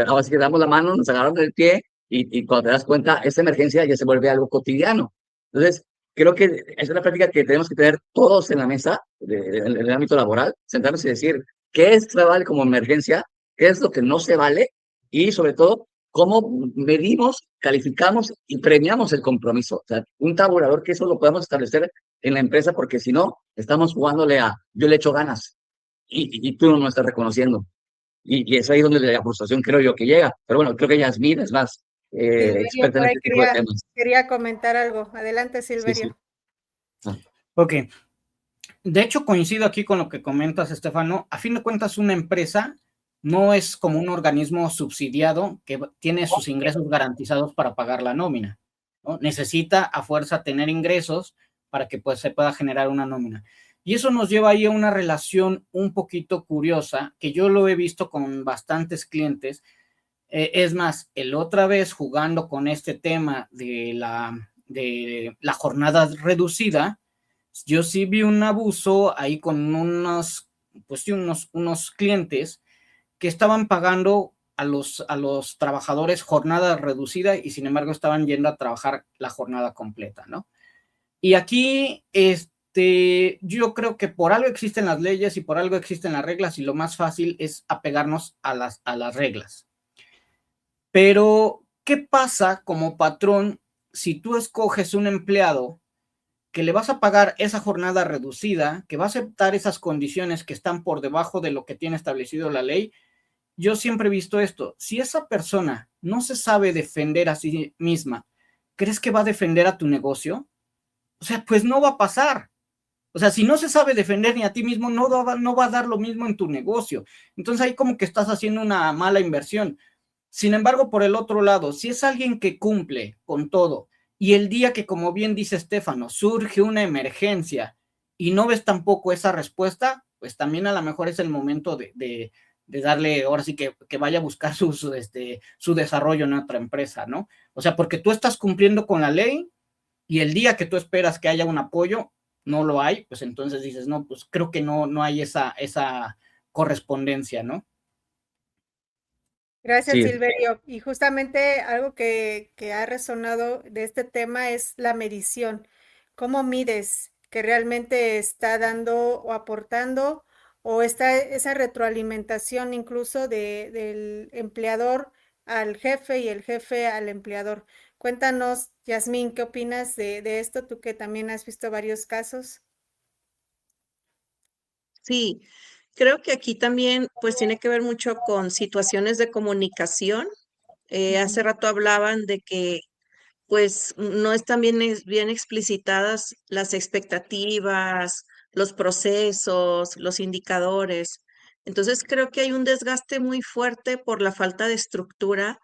ahora sí que damos la mano, nos agarramos del pie y cuando te das cuenta, esta emergencia ya se vuelve algo cotidiano. Entonces, creo que es una práctica que tenemos que tener todos en la mesa en el ámbito laboral, sentarnos y decir qué es vale como emergencia, qué es lo que no se vale y sobre todo, cómo medimos, calificamos y premiamos el compromiso. O sea, un tabulador que eso lo podemos establecer en la empresa porque si no, estamos jugándole a yo le echo ganas. y tú no lo estás reconociendo. Y es ahí donde la frustración creo yo que llega. Pero bueno, creo que Yasmín es más Silverio, experta por en ahí este tipo de temas. quería comentar algo. Adelante, Sí, sí. Silverio. Ah, Ok, de hecho coincido aquí con lo que comentas, Estefano. A fin de cuentas, una empresa no es como un organismo subsidiado que tiene sus ingresos garantizados para pagar la nómina, ¿no? Necesita a fuerza tener ingresos para que pues, se pueda generar una nómina. Y eso nos lleva ahí a una relación un poquito curiosa, que yo lo he visto con bastantes clientes. Es más, el otra vez jugando con este tema de la jornada reducida, yo sí vi un abuso ahí con pues, unos clientes que estaban pagando a los trabajadores jornada reducida y sin embargo estaban yendo a trabajar la jornada completa, ¿no? Y aquí, yo creo que por algo existen las leyes y por algo existen las reglas y lo más fácil es apegarnos a las reglas. Pero, ¿qué pasa como patrón si tú escoges un empleado que le vas a pagar esa jornada reducida, que va a aceptar esas condiciones que están por debajo de lo que tiene establecido la ley? Yo siempre he visto esto. Si esa persona no se sabe defender a sí misma, ¿crees que va a defender a tu negocio? O sea, pues no va a pasar. O sea, si no se sabe defender ni a ti mismo, no va a dar lo mismo en tu negocio. Entonces ahí como que estás haciendo una mala inversión. Sin embargo, por el otro lado, si es alguien que cumple con todo y el día que, como bien dice Estefano, surge una emergencia y no ves tampoco esa respuesta, pues también a lo mejor es el momento de darle, ahora sí que vaya a buscar su desarrollo en otra empresa, ¿no? O sea, porque tú estás cumpliendo con la ley y el día que tú esperas que haya un apoyo, no lo hay, pues entonces dices, no, pues creo que no hay esa correspondencia, ¿no? Gracias, sí, Silverio. Y justamente algo que ha resonado de este tema es la medición. ¿Cómo mides que realmente está dando o aportando o está esa retroalimentación incluso del empleador al jefe y el jefe al empleador? Cuéntanos, Yasmín, ¿qué opinas de esto? Tú que también has visto varios casos. Sí, creo que aquí también pues tiene que ver mucho con situaciones de comunicación. Hace Ujú. rato hablaban de que pues no están bien explicitadas las expectativas, los procesos, los indicadores. Entonces creo que hay un desgaste muy fuerte por la falta de estructura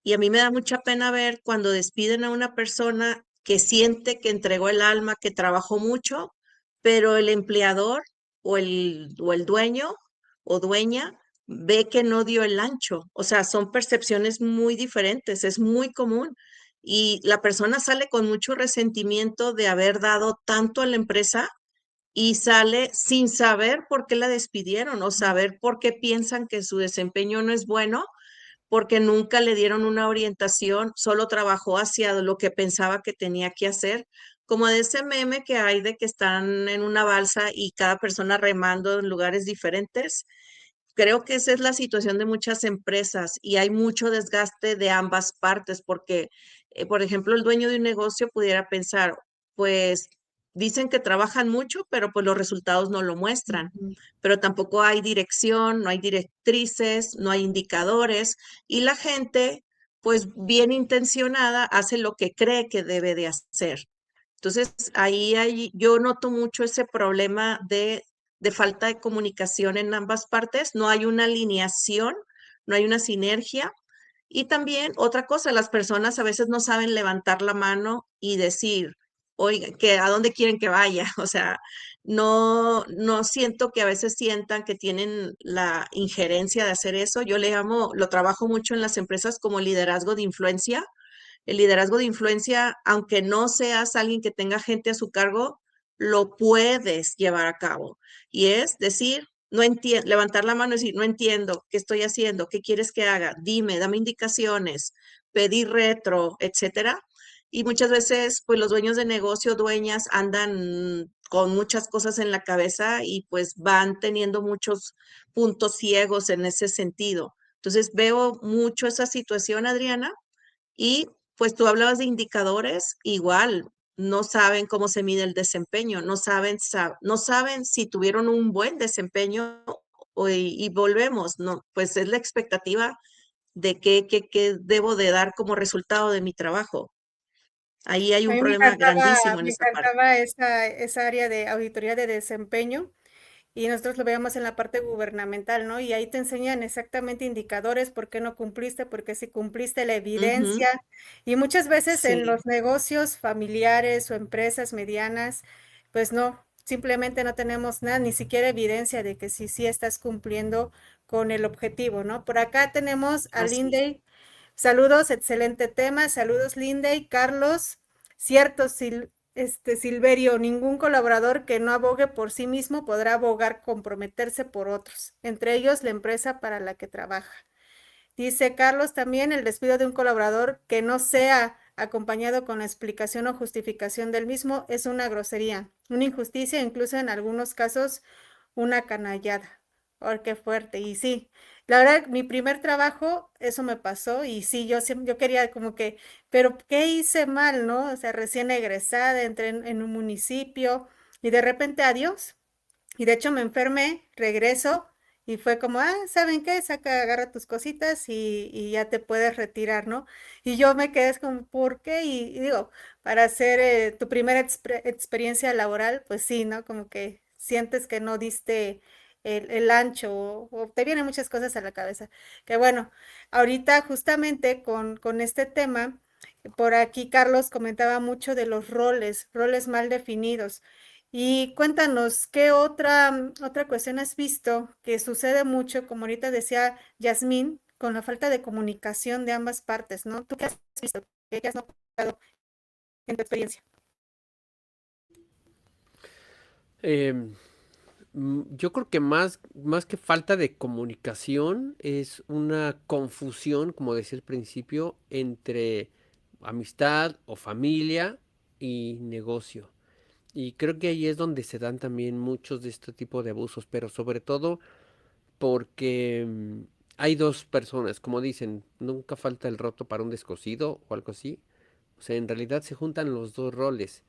y a mí me da mucha pena ver cuando despiden a una persona que siente que entregó el alma, que trabajó mucho, pero el empleador o el dueño o dueña ve que no dio el ancho. O sea, son percepciones muy diferentes, es muy común. Y la persona sale con mucho resentimiento de haber dado tanto a la empresa y sale sin saber por qué la despidieron o saber por qué piensan que su desempeño no es bueno porque nunca le dieron una orientación, solo trabajó hacia lo que pensaba que tenía que hacer, como de ese meme que hay de que están en una balsa y cada persona remando en lugares diferentes. Creo que esa es la situación de muchas empresas y hay mucho desgaste de ambas partes porque, por ejemplo, el dueño de un negocio pudiera pensar, pues dicen que trabajan mucho, pero pues los resultados no lo muestran, Ujú. pero tampoco hay dirección, no hay directrices, no hay indicadores y la gente, pues bien intencionada, hace lo que cree que debe de hacer. Entonces, yo noto mucho ese problema de falta de comunicación en ambas partes, no hay una alineación, no hay una sinergia. Y también otra cosa, las personas a veces no saben levantar la mano y decir, oiga, que a dónde quieren que vaya. O sea, no siento que a veces sientan que tienen la injerencia de hacer eso. Yo le llamo, lo trabajo mucho en las empresas como liderazgo de influencia. El liderazgo de influencia, aunque no seas alguien que tenga gente a su cargo, lo puedes llevar a cabo. Y es decir, no entiendo, levantar la mano y decir, no entiendo, ¿qué estoy haciendo? ¿Qué quieres que haga? Dime, dame indicaciones, pedir retro, etcétera. Y muchas veces, pues los dueños de negocio, dueñas, andan con muchas cosas en la cabeza y pues van teniendo muchos puntos ciegos en ese sentido. Entonces veo mucho esa situación, Adriana, y pues tú hablabas de indicadores, igual, no saben cómo se mide el desempeño, no saben si tuvieron un buen desempeño y volvemos, ¿no? Pues es la expectativa de qué debo de dar como resultado de mi trabajo. Ahí hay A un mí problema grandísimo en me esa parte. encantaba esa área de auditoría de desempeño y nosotros lo veíamos en la parte gubernamental, ¿no? Y ahí te enseñan exactamente indicadores, por qué no cumpliste, porque si cumpliste la Ujú, evidencia. Y muchas veces en sí, los negocios familiares o empresas medianas, pues no, simplemente no tenemos nada, ni siquiera evidencia de que sí estás cumpliendo con el objetivo, ¿no? Por acá tenemos a así es. Lindy. Saludos, excelente tema. Saludos, Lindy, Carlos. Cierto, Silverio, ningún colaborador que no abogue por sí mismo podrá abogar comprometerse por otros, entre ellos la empresa para la que trabaja. Dice Carlos también, el despido de un colaborador que no sea acompañado con la explicación o justificación del mismo es una grosería, una injusticia, incluso en algunos casos una canallada. Oh, qué fuerte. Y sí, la verdad, mi primer trabajo, eso me pasó y sí, yo quería como que, pero ¿qué hice mal, no? O sea, recién egresada, entré en un municipio y de repente adiós. Y de hecho me enfermé, regreso y fue como, ¿saben qué? Saca, agarra tus cositas y ya te puedes retirar, ¿no? Y yo me quedé como, ¿por qué? Y digo, para hacer tu primera experiencia laboral, pues sí, ¿no? Como que sientes que no diste el ancho o te vienen muchas cosas a la cabeza. Que bueno, ahorita justamente con este tema, por aquí Carlos comentaba mucho de los roles mal definidos. Y cuéntanos, ¿qué otra cuestión has visto que sucede mucho, como ahorita decía Yasmín, con la falta de comunicación de ambas partes, ¿no? ¿Tú qué has visto? ¿Qué has notado en tu experiencia? Em, yo creo que más que falta de comunicación es una confusión, como decía al principio, entre amistad o familia y negocio. Y creo que ahí es donde se dan también muchos de este tipo de abusos, pero sobre todo porque hay dos personas, como dicen, nunca falta el roto para un descosido o algo así. O sea, en realidad se juntan los dos roles.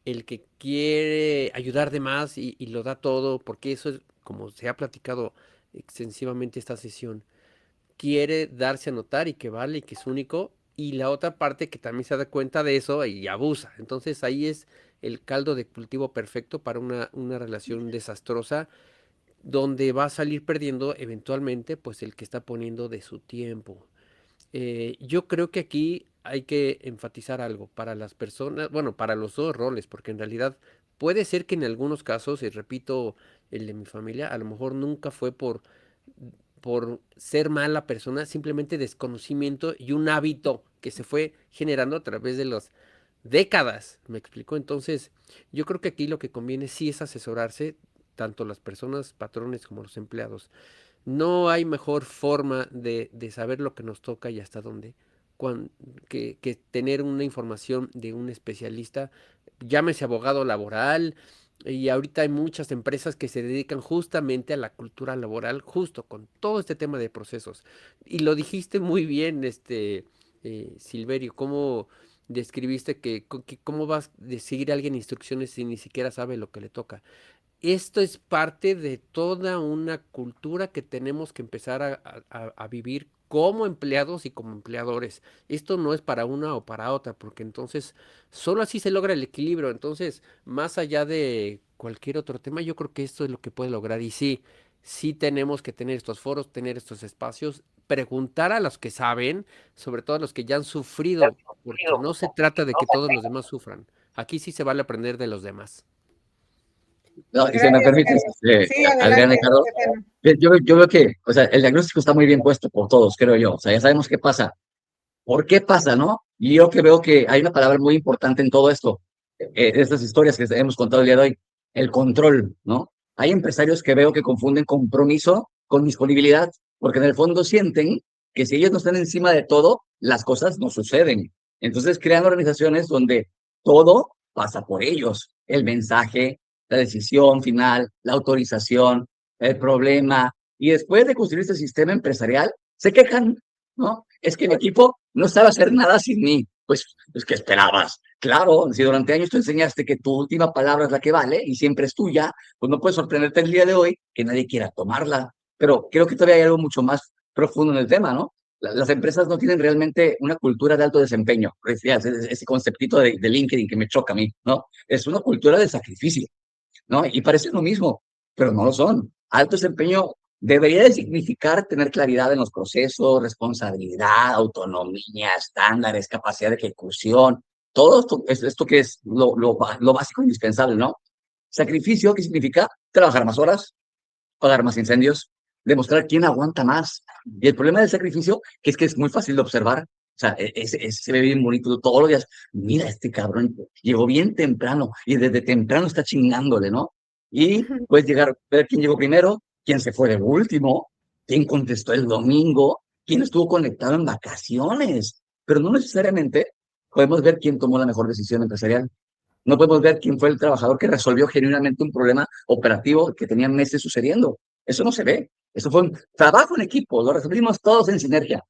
El que quiere ayudar de más y lo da todo, porque eso es, como se ha platicado extensivamente esta sesión, quiere darse a notar y que vale y que es único, y la otra parte que también se da cuenta de eso y abusa. Entonces ahí es el caldo de cultivo perfecto para una relación desastrosa donde va a salir perdiendo eventualmente pues el que está poniendo de su tiempo. Yo creo que aquí hay que enfatizar algo para las personas, bueno, para los dos roles, porque en realidad puede ser que en algunos casos, y repito, el de mi familia, a lo mejor nunca fue por ser mala persona, simplemente desconocimiento y un hábito que se fue generando a través de las décadas, ¿me explico? Entonces, yo creo que aquí lo que conviene sí es asesorarse, tanto las personas, patrones como los empleados. No hay mejor forma de saber lo que nos toca y hasta dónde que tener una información de un especialista, llámese abogado laboral, y ahorita hay muchas empresas que se dedican justamente a la cultura laboral, justo con todo este tema de procesos. Y lo dijiste muy bien, Silverio, cómo describiste que cómo vas a seguir a alguien instrucciones si ni siquiera sabe lo que le toca. Esto es parte de toda una cultura que tenemos que empezar a vivir como empleados y como empleadores. Esto no es para una o para otra, porque entonces solo así se logra el equilibrio. Entonces, más allá de cualquier otro tema, yo creo que esto es lo que puede lograr. Y sí, sí tenemos que tener estos foros, tener estos espacios, preguntar a los que saben, sobre todo a los que ya han sufrido, porque no se trata de que todos los demás sufran. Aquí sí se vale aprender de los demás. No, y si me Gracias, permites, Carlos. Sí, Adrián adelante, Ricardo, Estefano. yo veo que, o sea, el diagnóstico está muy bien puesto por todos, creo yo. O sea, ya sabemos qué pasa. ¿Por qué pasa, no? Y yo que veo que hay una palabra muy importante en todo esto, estas historias que hemos contado el día de hoy, el control, ¿no? Hay empresarios que veo que confunden compromiso con disponibilidad, porque en el fondo sienten que si ellos no están encima de todo, las cosas no suceden. Entonces crean organizaciones donde todo pasa por ellos, el mensaje, la decisión final, la autorización, el problema, y después de construir este sistema empresarial, se quejan, ¿no? Es que el equipo no sabe hacer nada sin mí. Pues, ¿qué esperabas? Claro, si durante años tú enseñaste que tu última palabra es la que vale y siempre es tuya, pues no puedes sorprenderte el día de hoy que nadie quiera tomarla. pero creo que todavía hay algo mucho más profundo en el tema, ¿no? Las empresas no tienen realmente una cultura de alto desempeño. Decías, ese conceptito de LinkedIn que me choca a mí, ¿no? Es una cultura de sacrificio, ¿no? Y parece lo mismo, pero no lo son. Alto desempeño debería de significar tener claridad en los procesos, responsabilidad, autonomía, estándares, capacidad de ejecución, todo esto que es lo básico e indispensable, ¿no? Sacrificio, ¿qué significa? Trabajar más horas, pagar más incendios, demostrar quién aguanta más. Y el problema del sacrificio que es muy fácil de observar. O sea, se ve bien bonito todos los días. Mira, este cabrón llegó bien temprano y desde temprano está chingándole, ¿no? Y puedes llegar, ver quién llegó primero, quién se fue de último, quién contestó el domingo, quién estuvo conectado en vacaciones. Pero no necesariamente podemos ver quién tomó la mejor decisión empresarial. No podemos ver quién fue el trabajador que resolvió genuinamente un problema operativo que tenía meses sucediendo. Eso no se ve. Eso fue un trabajo en equipo, lo resolvimos todos en sinergia.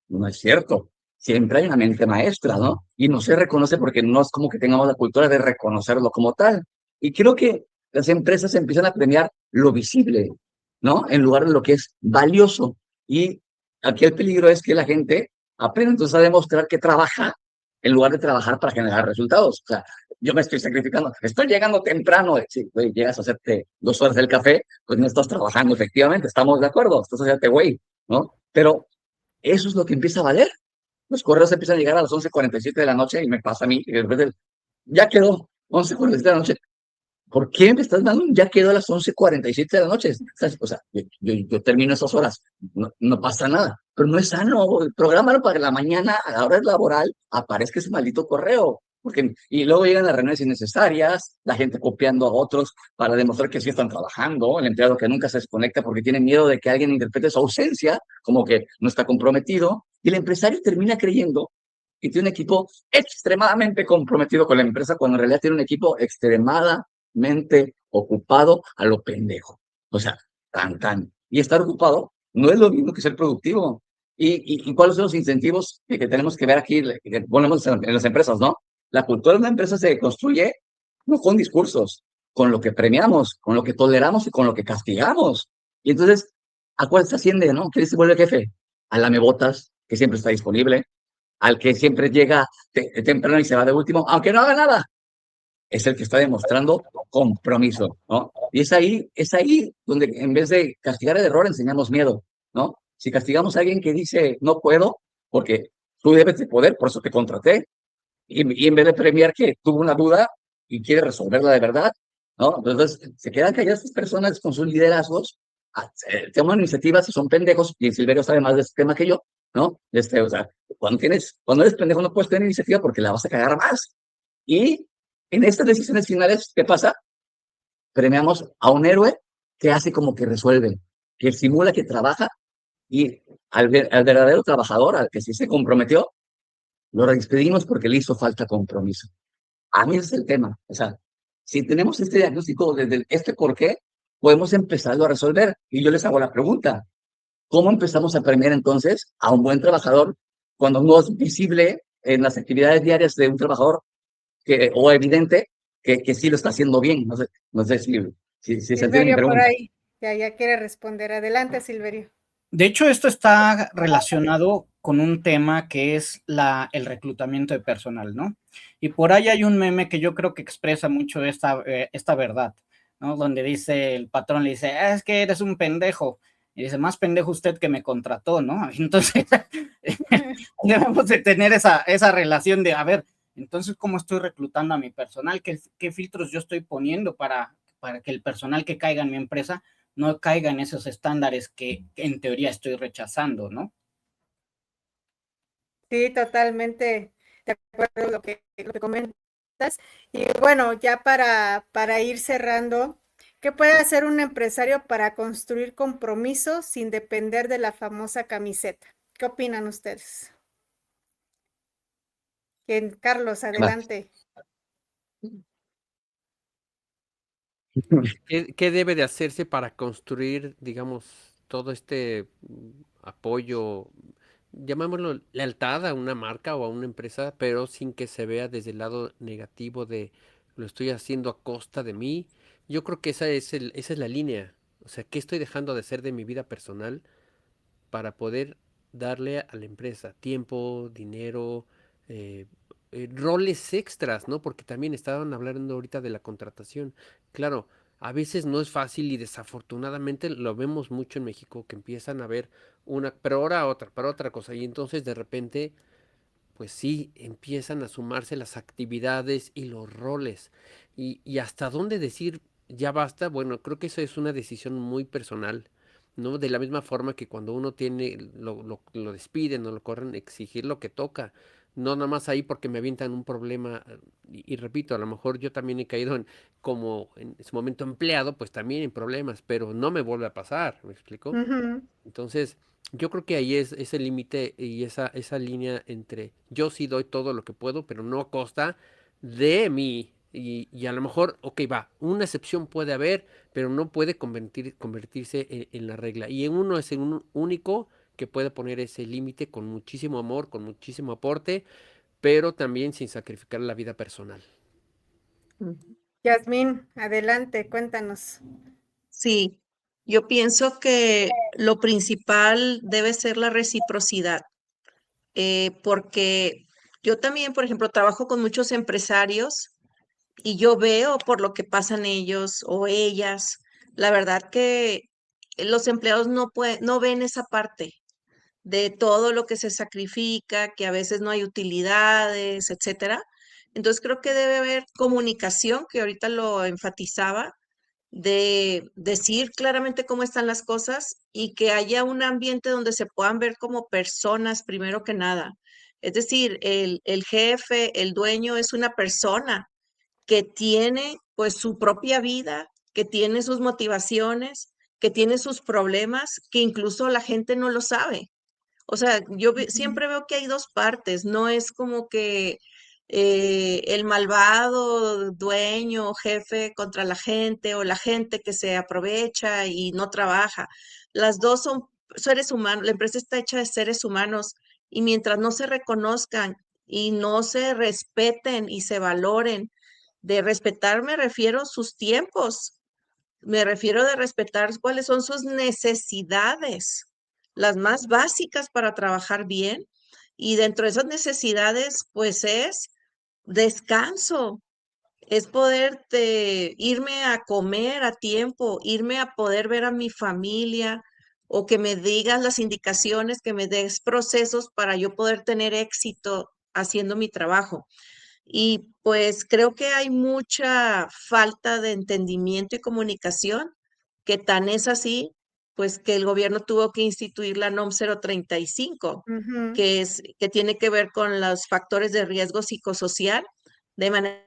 No es cierto. Siempre hay una mente maestra, ¿no? Y no se reconoce porque no es como que tengamos la cultura de reconocerlo como tal. Y creo que las empresas empiezan a premiar lo visible, ¿no? En lugar de lo que es valioso. Y aquí el peligro es que la gente aprende entonces a demostrar que trabaja en lugar de trabajar para generar resultados. O sea, yo me estoy sacrificando, estoy llegando temprano. Sí, güey, llegas a hacerte 2 horas del café, pues no estás trabajando efectivamente, estamos de acuerdo, estás hacerte güey, ¿no? Pero eso es lo que empieza a valer. Los correos empiezan a llegar a las 11:47 de la noche y me pasa a mí, y después ya quedó, 11:47 de la noche. ¿Por qué me estás dando un ya quedó a las 11:47 de la noche? O sea, yo termino esas horas, no pasa nada, pero no es sano. Prográmalo para que la mañana, a la hora laboral, aparezca ese maldito correo. Porque, y luego llegan las reuniones innecesarias, la gente copiando a otros para demostrar que sí están trabajando, el empleado que nunca se desconecta porque tiene miedo de que alguien interprete su ausencia como que no está comprometido, y el empresario termina creyendo que tiene un equipo extremadamente comprometido con la empresa cuando en realidad tiene un equipo extremadamente ocupado a lo pendejo. O sea, tan. Y estar ocupado no es lo mismo que ser productivo. ¿Y cuáles son los incentivos que tenemos que ver aquí, que ponemos en las empresas, ¿no? La cultura de una empresa se construye no con discursos, con lo que premiamos, con lo que toleramos y con lo que castigamos. Y entonces, ¿a cuál se asciende, no? ¿Qué se vuelve jefe? Al lamebotas, que siempre está disponible, al que siempre llega temprano y se va de último, aunque no haga nada, es el que está demostrando compromiso, ¿no? Y es ahí donde en vez de castigar el error enseñamos miedo, ¿no? Si castigamos a alguien que dice no puedo, porque tú debes de poder, por eso te contraté, y en vez de premiar que tuvo una duda y quiere resolverla de verdad, ¿no? Entonces se quedan calladas estas personas con sus liderazgos, toman iniciativas y son pendejos, y Silverio sabe más de este tema que yo, ¿no? O sea, cuando eres pendejo no puedes tener iniciativa porque la vas a cagar más. Y en estas decisiones finales, ¿qué pasa? Premiamos a un héroe que hace como que resuelve, que simula que trabaja, y al verdadero trabajador, al que sí se comprometió, lo despedimos porque le hizo falta compromiso. A mí ese es el tema. O sea, si tenemos este diagnóstico desde este por qué, podemos empezarlo a resolver. Y yo les hago la pregunta, ¿cómo empezamos a premiar entonces a un buen trabajador cuando no es visible en las actividades diarias de un trabajador o evidente que sí lo está haciendo bien? No sé si se entiende mi Silverio, por pregunta. ahí, ya quiere responder. Adelante, Silverio. De hecho, esto está relacionado con un tema que es el reclutamiento de personal, ¿no? Y por ahí hay un meme que yo creo que expresa mucho esta verdad, ¿no? Donde dice, el patrón le dice, es que eres un pendejo. Y dice, más pendejo usted que me contrató, ¿no? Entonces, debemos de tener esa relación de, a ver, entonces, ¿cómo estoy reclutando a mi personal? ¿Qué filtros yo estoy poniendo para que el personal que caiga en mi empresa no caiga en esos estándares que en teoría estoy rechazando, ¿no? Sí, totalmente de acuerdo con lo que comentas. Y bueno, ya para ir cerrando, ¿qué puede hacer un empresario para construir compromisos sin depender de la famosa camiseta? ¿Qué opinan ustedes? Bien, Carlos, adelante. ¿Qué debe de hacerse para construir, digamos, todo este apoyo, llamémoslo lealtad a una marca o a una empresa, pero sin que se vea desde el lado negativo de lo estoy haciendo a costa de mí? Yo creo que esa es la línea. O sea, ¿qué estoy dejando de hacer de mi vida personal para poder darle a la empresa tiempo, dinero, eh, roles extras, ¿no? Porque también estaban hablando ahorita de la contratación. Claro, a veces no es fácil y desafortunadamente lo vemos mucho en México que empiezan a ver una, pero ahora otra, para otra cosa. Y entonces de repente, pues sí, empiezan a sumarse las actividades y los roles. Y hasta dónde decir ya basta, bueno, creo que eso es una decisión muy personal, ¿no? De la misma forma que cuando uno tiene, lo despiden o lo corren, exigir lo que toca. No nada más ahí porque me avientan un problema. Y repito, a lo mejor yo también he caído en, como en su momento empleado, pues también en problemas, pero no me vuelve a pasar, ¿me explico? Ujú. Entonces, yo creo que ahí es ese límite y esa línea entre yo sí doy todo lo que puedo, pero no a costa de mí. Y a lo mejor, ok, va, una excepción puede haber, pero no puede convertirse en la regla. Y en uno es un único que puede poner ese límite con muchísimo amor, con muchísimo aporte, pero también sin sacrificar la vida personal. Ujú. Yasmín, adelante, cuéntanos. Sí, yo pienso que lo principal debe ser la reciprocidad, porque yo también, por ejemplo, trabajo con muchos empresarios y yo veo por lo que pasan ellos o ellas. La verdad que los empleados no ven esa parte de todo lo que se sacrifica, que a veces no hay utilidades, etcétera. Entonces creo que debe haber comunicación, que ahorita lo enfatizaba, de decir claramente cómo están las cosas y que haya un ambiente donde se puedan ver como personas primero que nada. Es decir, el jefe, el dueño es una persona que tiene pues su propia vida, que tiene sus motivaciones, que tiene sus problemas, que incluso la gente no lo sabe. O sea, Ujú. siempre veo que hay dos partes, no es como que el malvado dueño o jefe contra la gente o la gente que se aprovecha y no trabaja. Las dos son seres humanos, la empresa está hecha de seres humanos y mientras no se reconozcan y no se respeten y se valoren, de respetar me refiero sus tiempos, me refiero de respetar cuáles son sus necesidades, las más básicas para trabajar bien. Y dentro de esas necesidades, pues es descanso, es poderte irme a comer a tiempo, irme a poder ver a mi familia o que me digas las indicaciones, que me des procesos para yo poder tener éxito haciendo mi trabajo. Y pues creo que hay mucha falta de entendimiento y comunicación, que tan es así, pues que el gobierno tuvo que instituir la NOM 035, Ujú. que tiene que ver con los factores de riesgo psicosocial, de manera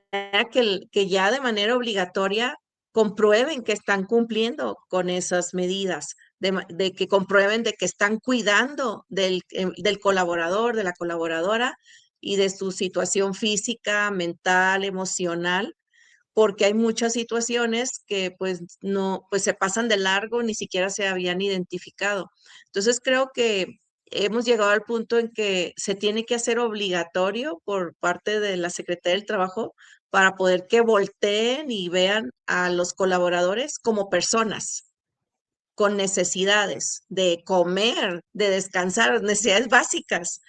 que ya de manera obligatoria comprueben que están cumpliendo con esas medidas, de que comprueben de que están cuidando del colaborador, de la colaboradora y de su situación física, mental, emocional, porque hay muchas situaciones que pues no, pues se pasan de largo, ni siquiera se habían identificado. Entonces creo que hemos llegado al punto en que se tiene que hacer obligatorio por parte de la Secretaría del Trabajo para poder que volteen y vean a los colaboradores como personas con necesidades de comer, de descansar, necesidades básicas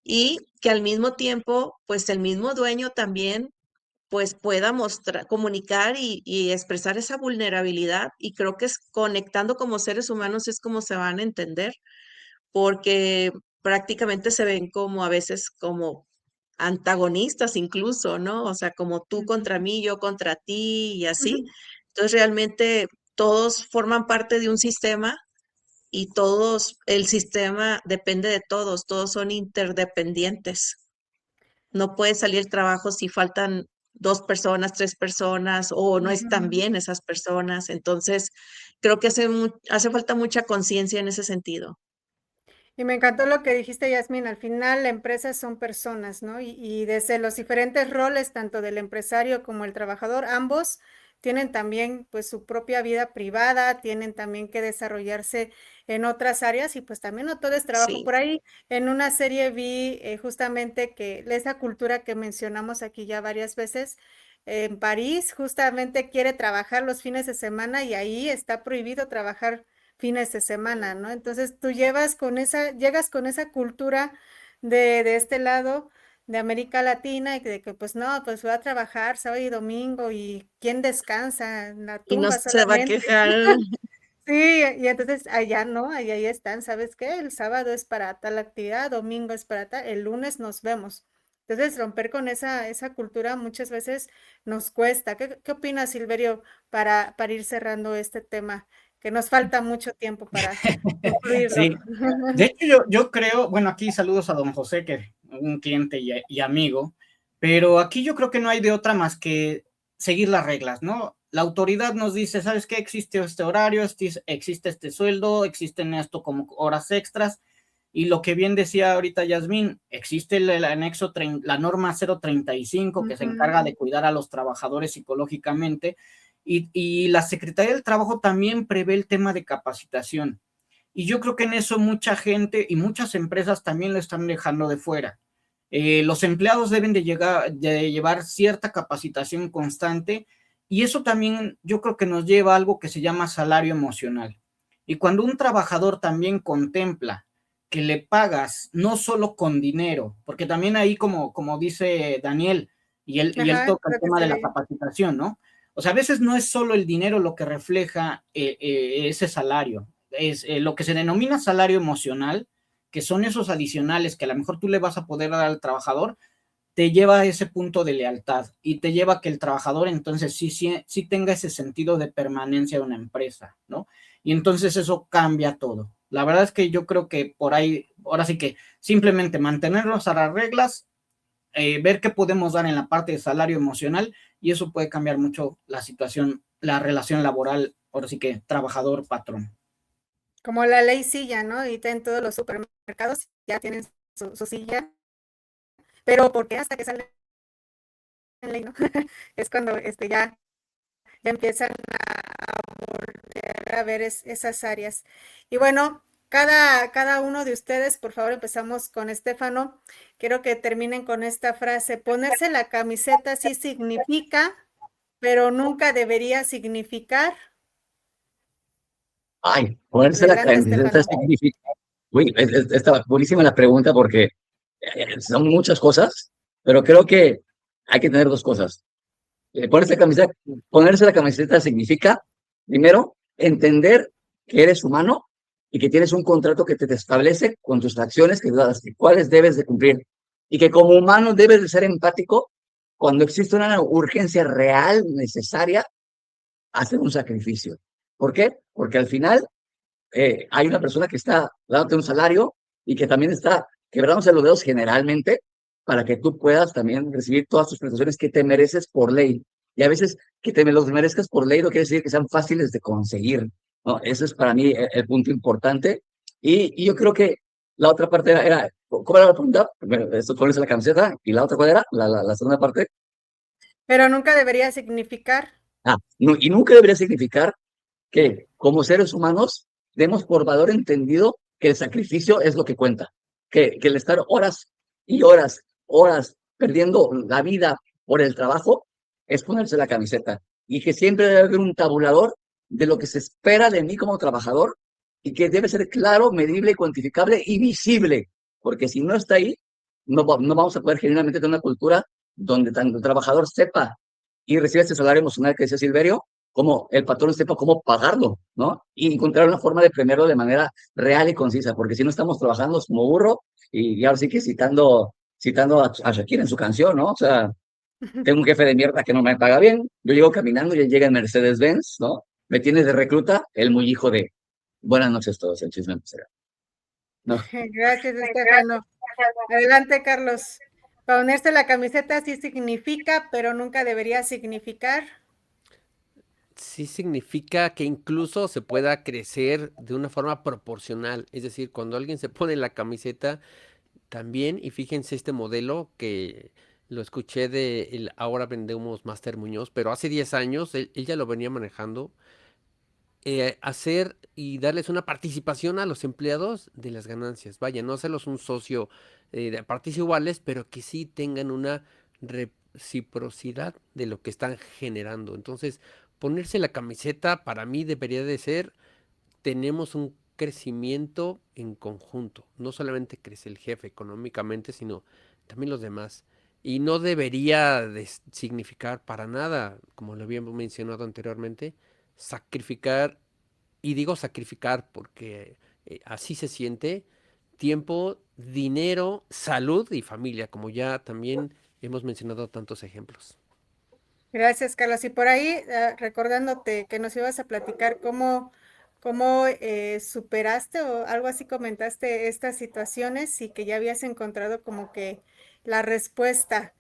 y que al mismo tiempo, pues el mismo dueño también pues pueda mostrar, comunicar y expresar esa vulnerabilidad. Y creo que es conectando como seres humanos es como se van a entender, porque prácticamente se ven como a veces como antagonistas incluso, ¿no? O sea, como tú contra Ujú. mí, yo contra ti y así. Ujú. Entonces realmente todos forman parte de un sistema y todos, el sistema depende de todos, todos son interdependientes. No puede salir el trabajo si faltan dos personas, tres personas o no están Ujú. bien esas personas. Entonces, creo que hace falta mucha conciencia en ese sentido. Y me encantó lo que dijiste, Yasmín. Al final, la empresa son personas, ¿no? Y desde los diferentes roles, tanto del empresario como el trabajador, ambos tienen también, pues, su propia vida privada, tienen también que desarrollarse en otras áreas y pues también no todo es trabajo. Sí, Por ahí en una serie vi justamente que esa cultura que mencionamos aquí ya varias veces, en París justamente quiere trabajar los fines de semana y ahí está prohibido trabajar fines de semana, ¿no? Entonces tú llegas con esa cultura de este lado de América Latina y de que pues no, pues voy a trabajar sábado y domingo y ¿quién descansa? En la Y no tumba se va a solamente. quejar. Sí, y entonces allá no, allá ya están, ¿sabes qué? El sábado es para tal actividad, domingo es para tal, el lunes nos vemos. Entonces, romper con esa cultura muchas veces nos cuesta. ¿Qué opinas, Silverio, para ir cerrando este tema? Que nos falta mucho tiempo para concluirlo. Sí, de hecho yo creo, bueno, aquí saludos a don José, que un cliente y amigo, pero aquí yo creo que no hay de otra más que seguir las reglas, ¿no? La autoridad nos dice, ¿sabes qué? Existe este horario, existe este sueldo, existen esto como horas extras, y lo que bien decía ahorita Yasmín, existe el anexo, la norma 035 que se Ujú. encarga de cuidar a los trabajadores psicológicamente, y la Secretaría del Trabajo también prevé el tema de capacitación. Y yo creo que en eso mucha gente y muchas empresas también lo están dejando de fuera. Los empleados deben de llevar cierta capacitación constante, y eso también yo creo que nos lleva a algo que se llama salario emocional. Y cuando un trabajador también contempla que le pagas no solo con dinero, porque también ahí como dice Daniel, y él Ajá, toca el creo que tema se de la le... capacitación, ¿no? O sea, a veces no es solo el dinero lo que refleja ese salario, es lo que se denomina salario emocional, que son esos adicionales que a lo mejor tú le vas a poder dar al trabajador, te lleva a ese punto de lealtad y te lleva a que el trabajador entonces sí tenga ese sentido de permanencia de una empresa, ¿no? Y entonces eso cambia todo. La verdad es que yo creo que por ahí, ahora sí que simplemente mantenernos a las reglas, ver qué podemos dar en la parte de salario emocional, y eso puede cambiar mucho la situación, la relación laboral, ahora sí que trabajador-patrón. Como la ley silla, ¿no? Ahorita en todos los supermercados ya tienen su silla, pero ¿por qué hasta que sale en ley, no? Es cuando ya empiezan a voltear a ver esas áreas. Y bueno, cada uno de ustedes, por favor, empezamos con Estefano. Quiero que terminen con esta frase. Ponerse la camiseta sí significa, pero nunca debería significar. Ay, ponerse la Adelante, camiseta Estefano. significa. Uy, está buenísima la pregunta porque son muchas cosas, pero creo que hay que tener dos cosas. Ponerse la camiseta significa, primero, entender que eres humano y que tienes un contrato que te establece con tus acciones, las cuales debes de cumplir. Y que como humano debes de ser empático cuando existe una urgencia real, necesaria, hacer un sacrificio. ¿Por qué? Porque al final hay una persona que está dándote un salario y que también está quebrándose los dedos generalmente para que tú puedas también recibir todas tus prestaciones que te mereces por ley. Y a veces que te los merezcas por ley no quiere decir que sean fáciles de conseguir, ¿no? Eso es para mí punto importante. Y yo creo que la otra parte ¿cómo era la pregunta? Bueno, esto ponerse la camiseta, y la otra, ¿cuál era? La segunda parte. Pero nunca debería significar. Y nunca debería significar que como seres humanos demos por valor entendido que el sacrificio es lo que cuenta, que el estar horas y horas, horas perdiendo la vida por el trabajo es ponerse la camiseta, y que siempre debe haber un tabulador de lo que se espera de mí como trabajador, y que debe ser claro, medible, cuantificable y visible, porque si no está ahí, no vamos a poder genuinamente tener una cultura donde tanto el trabajador sepa y reciba este salario emocional que decía Silverio, como el patrón sepa cómo pagarlo, ¿no? Y encontrar una forma de premiarlo de manera real y concisa, porque si no estamos trabajando como burro, y ahora sí que citando a Shakira en su canción, ¿no? O sea, tengo un jefe de mierda que no me paga bien, yo llego caminando y él llega en Mercedes-Benz, ¿no? Me tiene de recluta, el muy hijo de buenas noches todos, el chisme empresarial, ¿no? Gracias, Estefano. Adelante, Carlos. Ponerse la camiseta sí significa, pero nunca debería significar. Sí significa que incluso se pueda crecer de una forma proporcional. Es decir, cuando alguien se pone la camiseta también, y fíjense este modelo que lo escuché de el ahora vendemos Master Muñoz, pero hace 10 años él ya lo venía manejando, hacer y darles una participación a los empleados de las ganancias. Vaya, no hacerlos un socio de partes iguales, pero que sí tengan una reciprocidad de lo que están generando. Entonces, ponerse la camiseta para mí debería de ser, tenemos un crecimiento en conjunto. No solamente crece el jefe económicamente, sino también los demás. Y no debería de significar para nada, como lo habíamos mencionado anteriormente, sacrificar, y digo sacrificar porque así se siente, tiempo, dinero, salud y familia, como ya también hemos mencionado tantos ejemplos. Gracias, Carlos. Y por ahí, recordándote que nos ibas a platicar cómo superaste o algo así comentaste estas situaciones y que ya habías encontrado como que la respuesta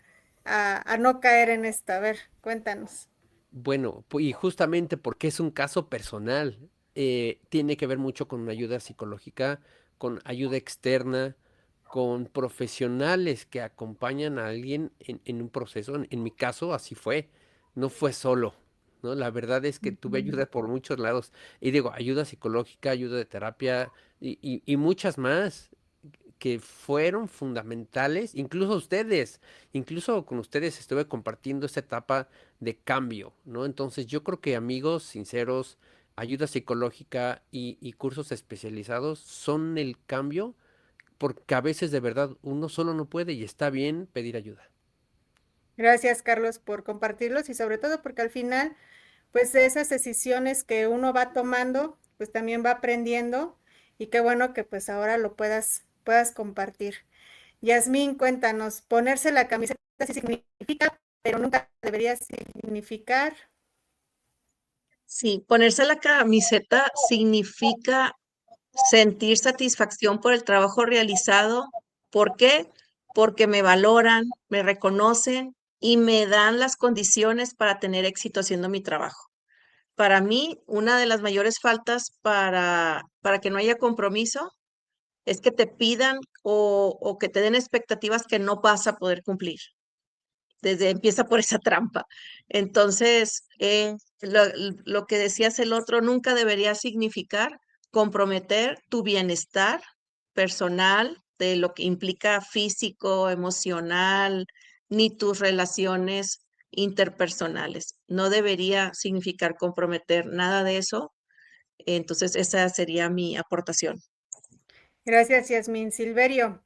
a no caer en esta. A ver, cuéntanos. Bueno, y justamente porque es un caso personal, tiene que ver mucho con ayuda psicológica, con ayuda externa, con profesionales que acompañan a alguien en un proceso. En mi caso, así fue, no fue solo, ¿no? La verdad es que tuve Ujú. ayuda por muchos lados. Y digo, ayuda psicológica, ayuda de terapia y muchas más que fueron fundamentales, incluso con ustedes estuve compartiendo esta etapa de cambio, ¿no? Entonces yo creo que amigos sinceros, ayuda psicológica y cursos especializados son el cambio, porque a veces de verdad uno solo no puede y está bien pedir ayuda. Gracias, Carlos, por compartirlos y sobre todo porque al final, pues de esas decisiones que uno va tomando, pues también va aprendiendo y qué bueno que pues ahora lo puedas compartir. Yasmín, cuéntanos, ponerse la camiseta sí significa, pero nunca debería significar. Sí, ponerse la camiseta significa sentir satisfacción por el trabajo realizado. ¿Por qué? Porque me valoran, me reconocen y me dan las condiciones para tener éxito haciendo mi trabajo. Para mí, una de las mayores faltas para que no haya compromiso es que te pidan o que te den expectativas que no vas a poder cumplir. Empieza por esa trampa. Entonces, lo que decías el otro nunca debería significar comprometer tu bienestar personal, de lo que implica físico, emocional, ni tus relaciones interpersonales. No debería significar comprometer nada de eso. Entonces, esa sería mi aportación. Gracias, Yasmín. Silverio,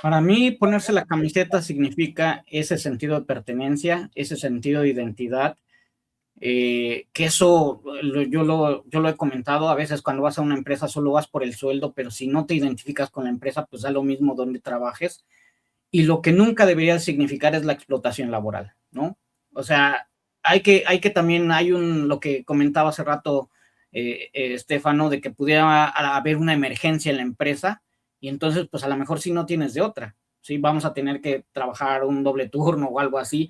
Para mí, ponerse la camiseta significa ese sentido de pertenencia, ese sentido de identidad, que eso yo lo he comentado, a veces cuando vas a una empresa solo vas por el sueldo, pero si no te identificas con la empresa, pues da lo mismo donde trabajes. Y lo que nunca debería significar es la explotación laboral, ¿no? O sea, hay que también, lo que comentaba hace rato Estefano, de que pudiera haber una emergencia en la empresa y entonces, pues a lo mejor sí no tienes de otra, ¿sí? Vamos a tener que trabajar un doble turno o algo así,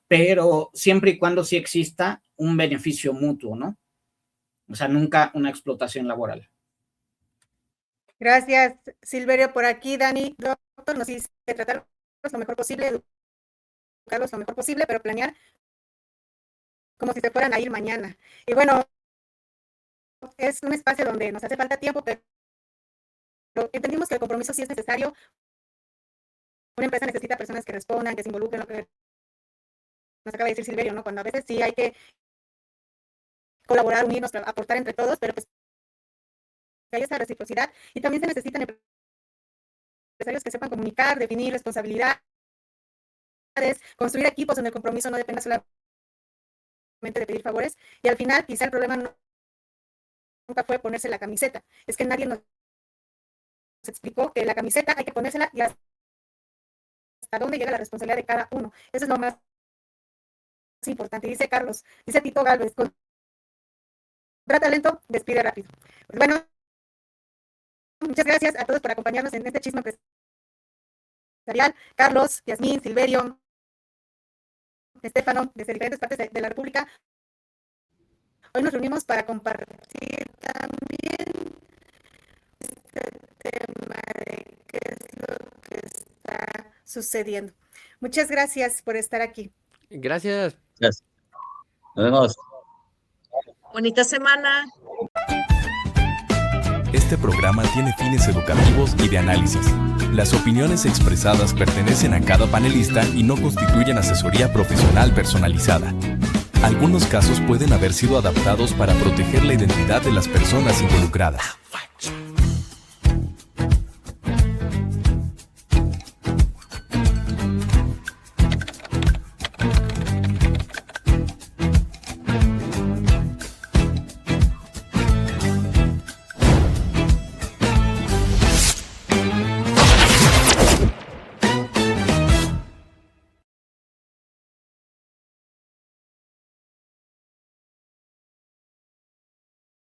pero siempre y cuando sí exista un beneficio mutuo, ¿no? O sea, nunca una explotación laboral. gracias, Silverio, por aquí. Dani, doctor, nos dice tratarlos lo mejor posible, educarlos lo mejor posible, pero planear como si se fueran a ir mañana. Y bueno, es un espacio donde nos hace falta tiempo, pero entendimos que el compromiso sí es necesario. Una empresa necesita personas que respondan, que se involucren, lo que nos acaba de decir Silverio, ¿no? Cuando a veces sí hay que colaborar, unirnos, aportar entre todos, pero pues que haya esa reciprocidad. Y también se necesitan empresarios que sepan comunicar, definir responsabilidades, construir equipos donde el compromiso no dependa solamente de pedir favores. Y al final, quizá el problema nunca fue ponerse la camiseta. Es que nadie nos explicó que la camiseta hay que ponérsela y hasta dónde llega la responsabilidad de cada uno. Eso es lo más importante. Dice Carlos, dice Tito Galvez, con talento, despide rápido. Pues bueno, muchas gracias a todos por acompañarnos en este chisme empresarial. Carlos, Yasmín, Silverio, Estefano, desde diferentes partes de la República. Hoy nos reunimos para compartir también este tema de qué es lo que está sucediendo. Muchas gracias por estar aquí. Gracias. Gracias. Nos vemos. Bonita semana. Este programa tiene fines educativos y de análisis. Las opiniones expresadas pertenecen a cada panelista y no constituyen asesoría profesional personalizada. Algunos casos pueden haber sido adaptados para proteger la identidad de las personas involucradas.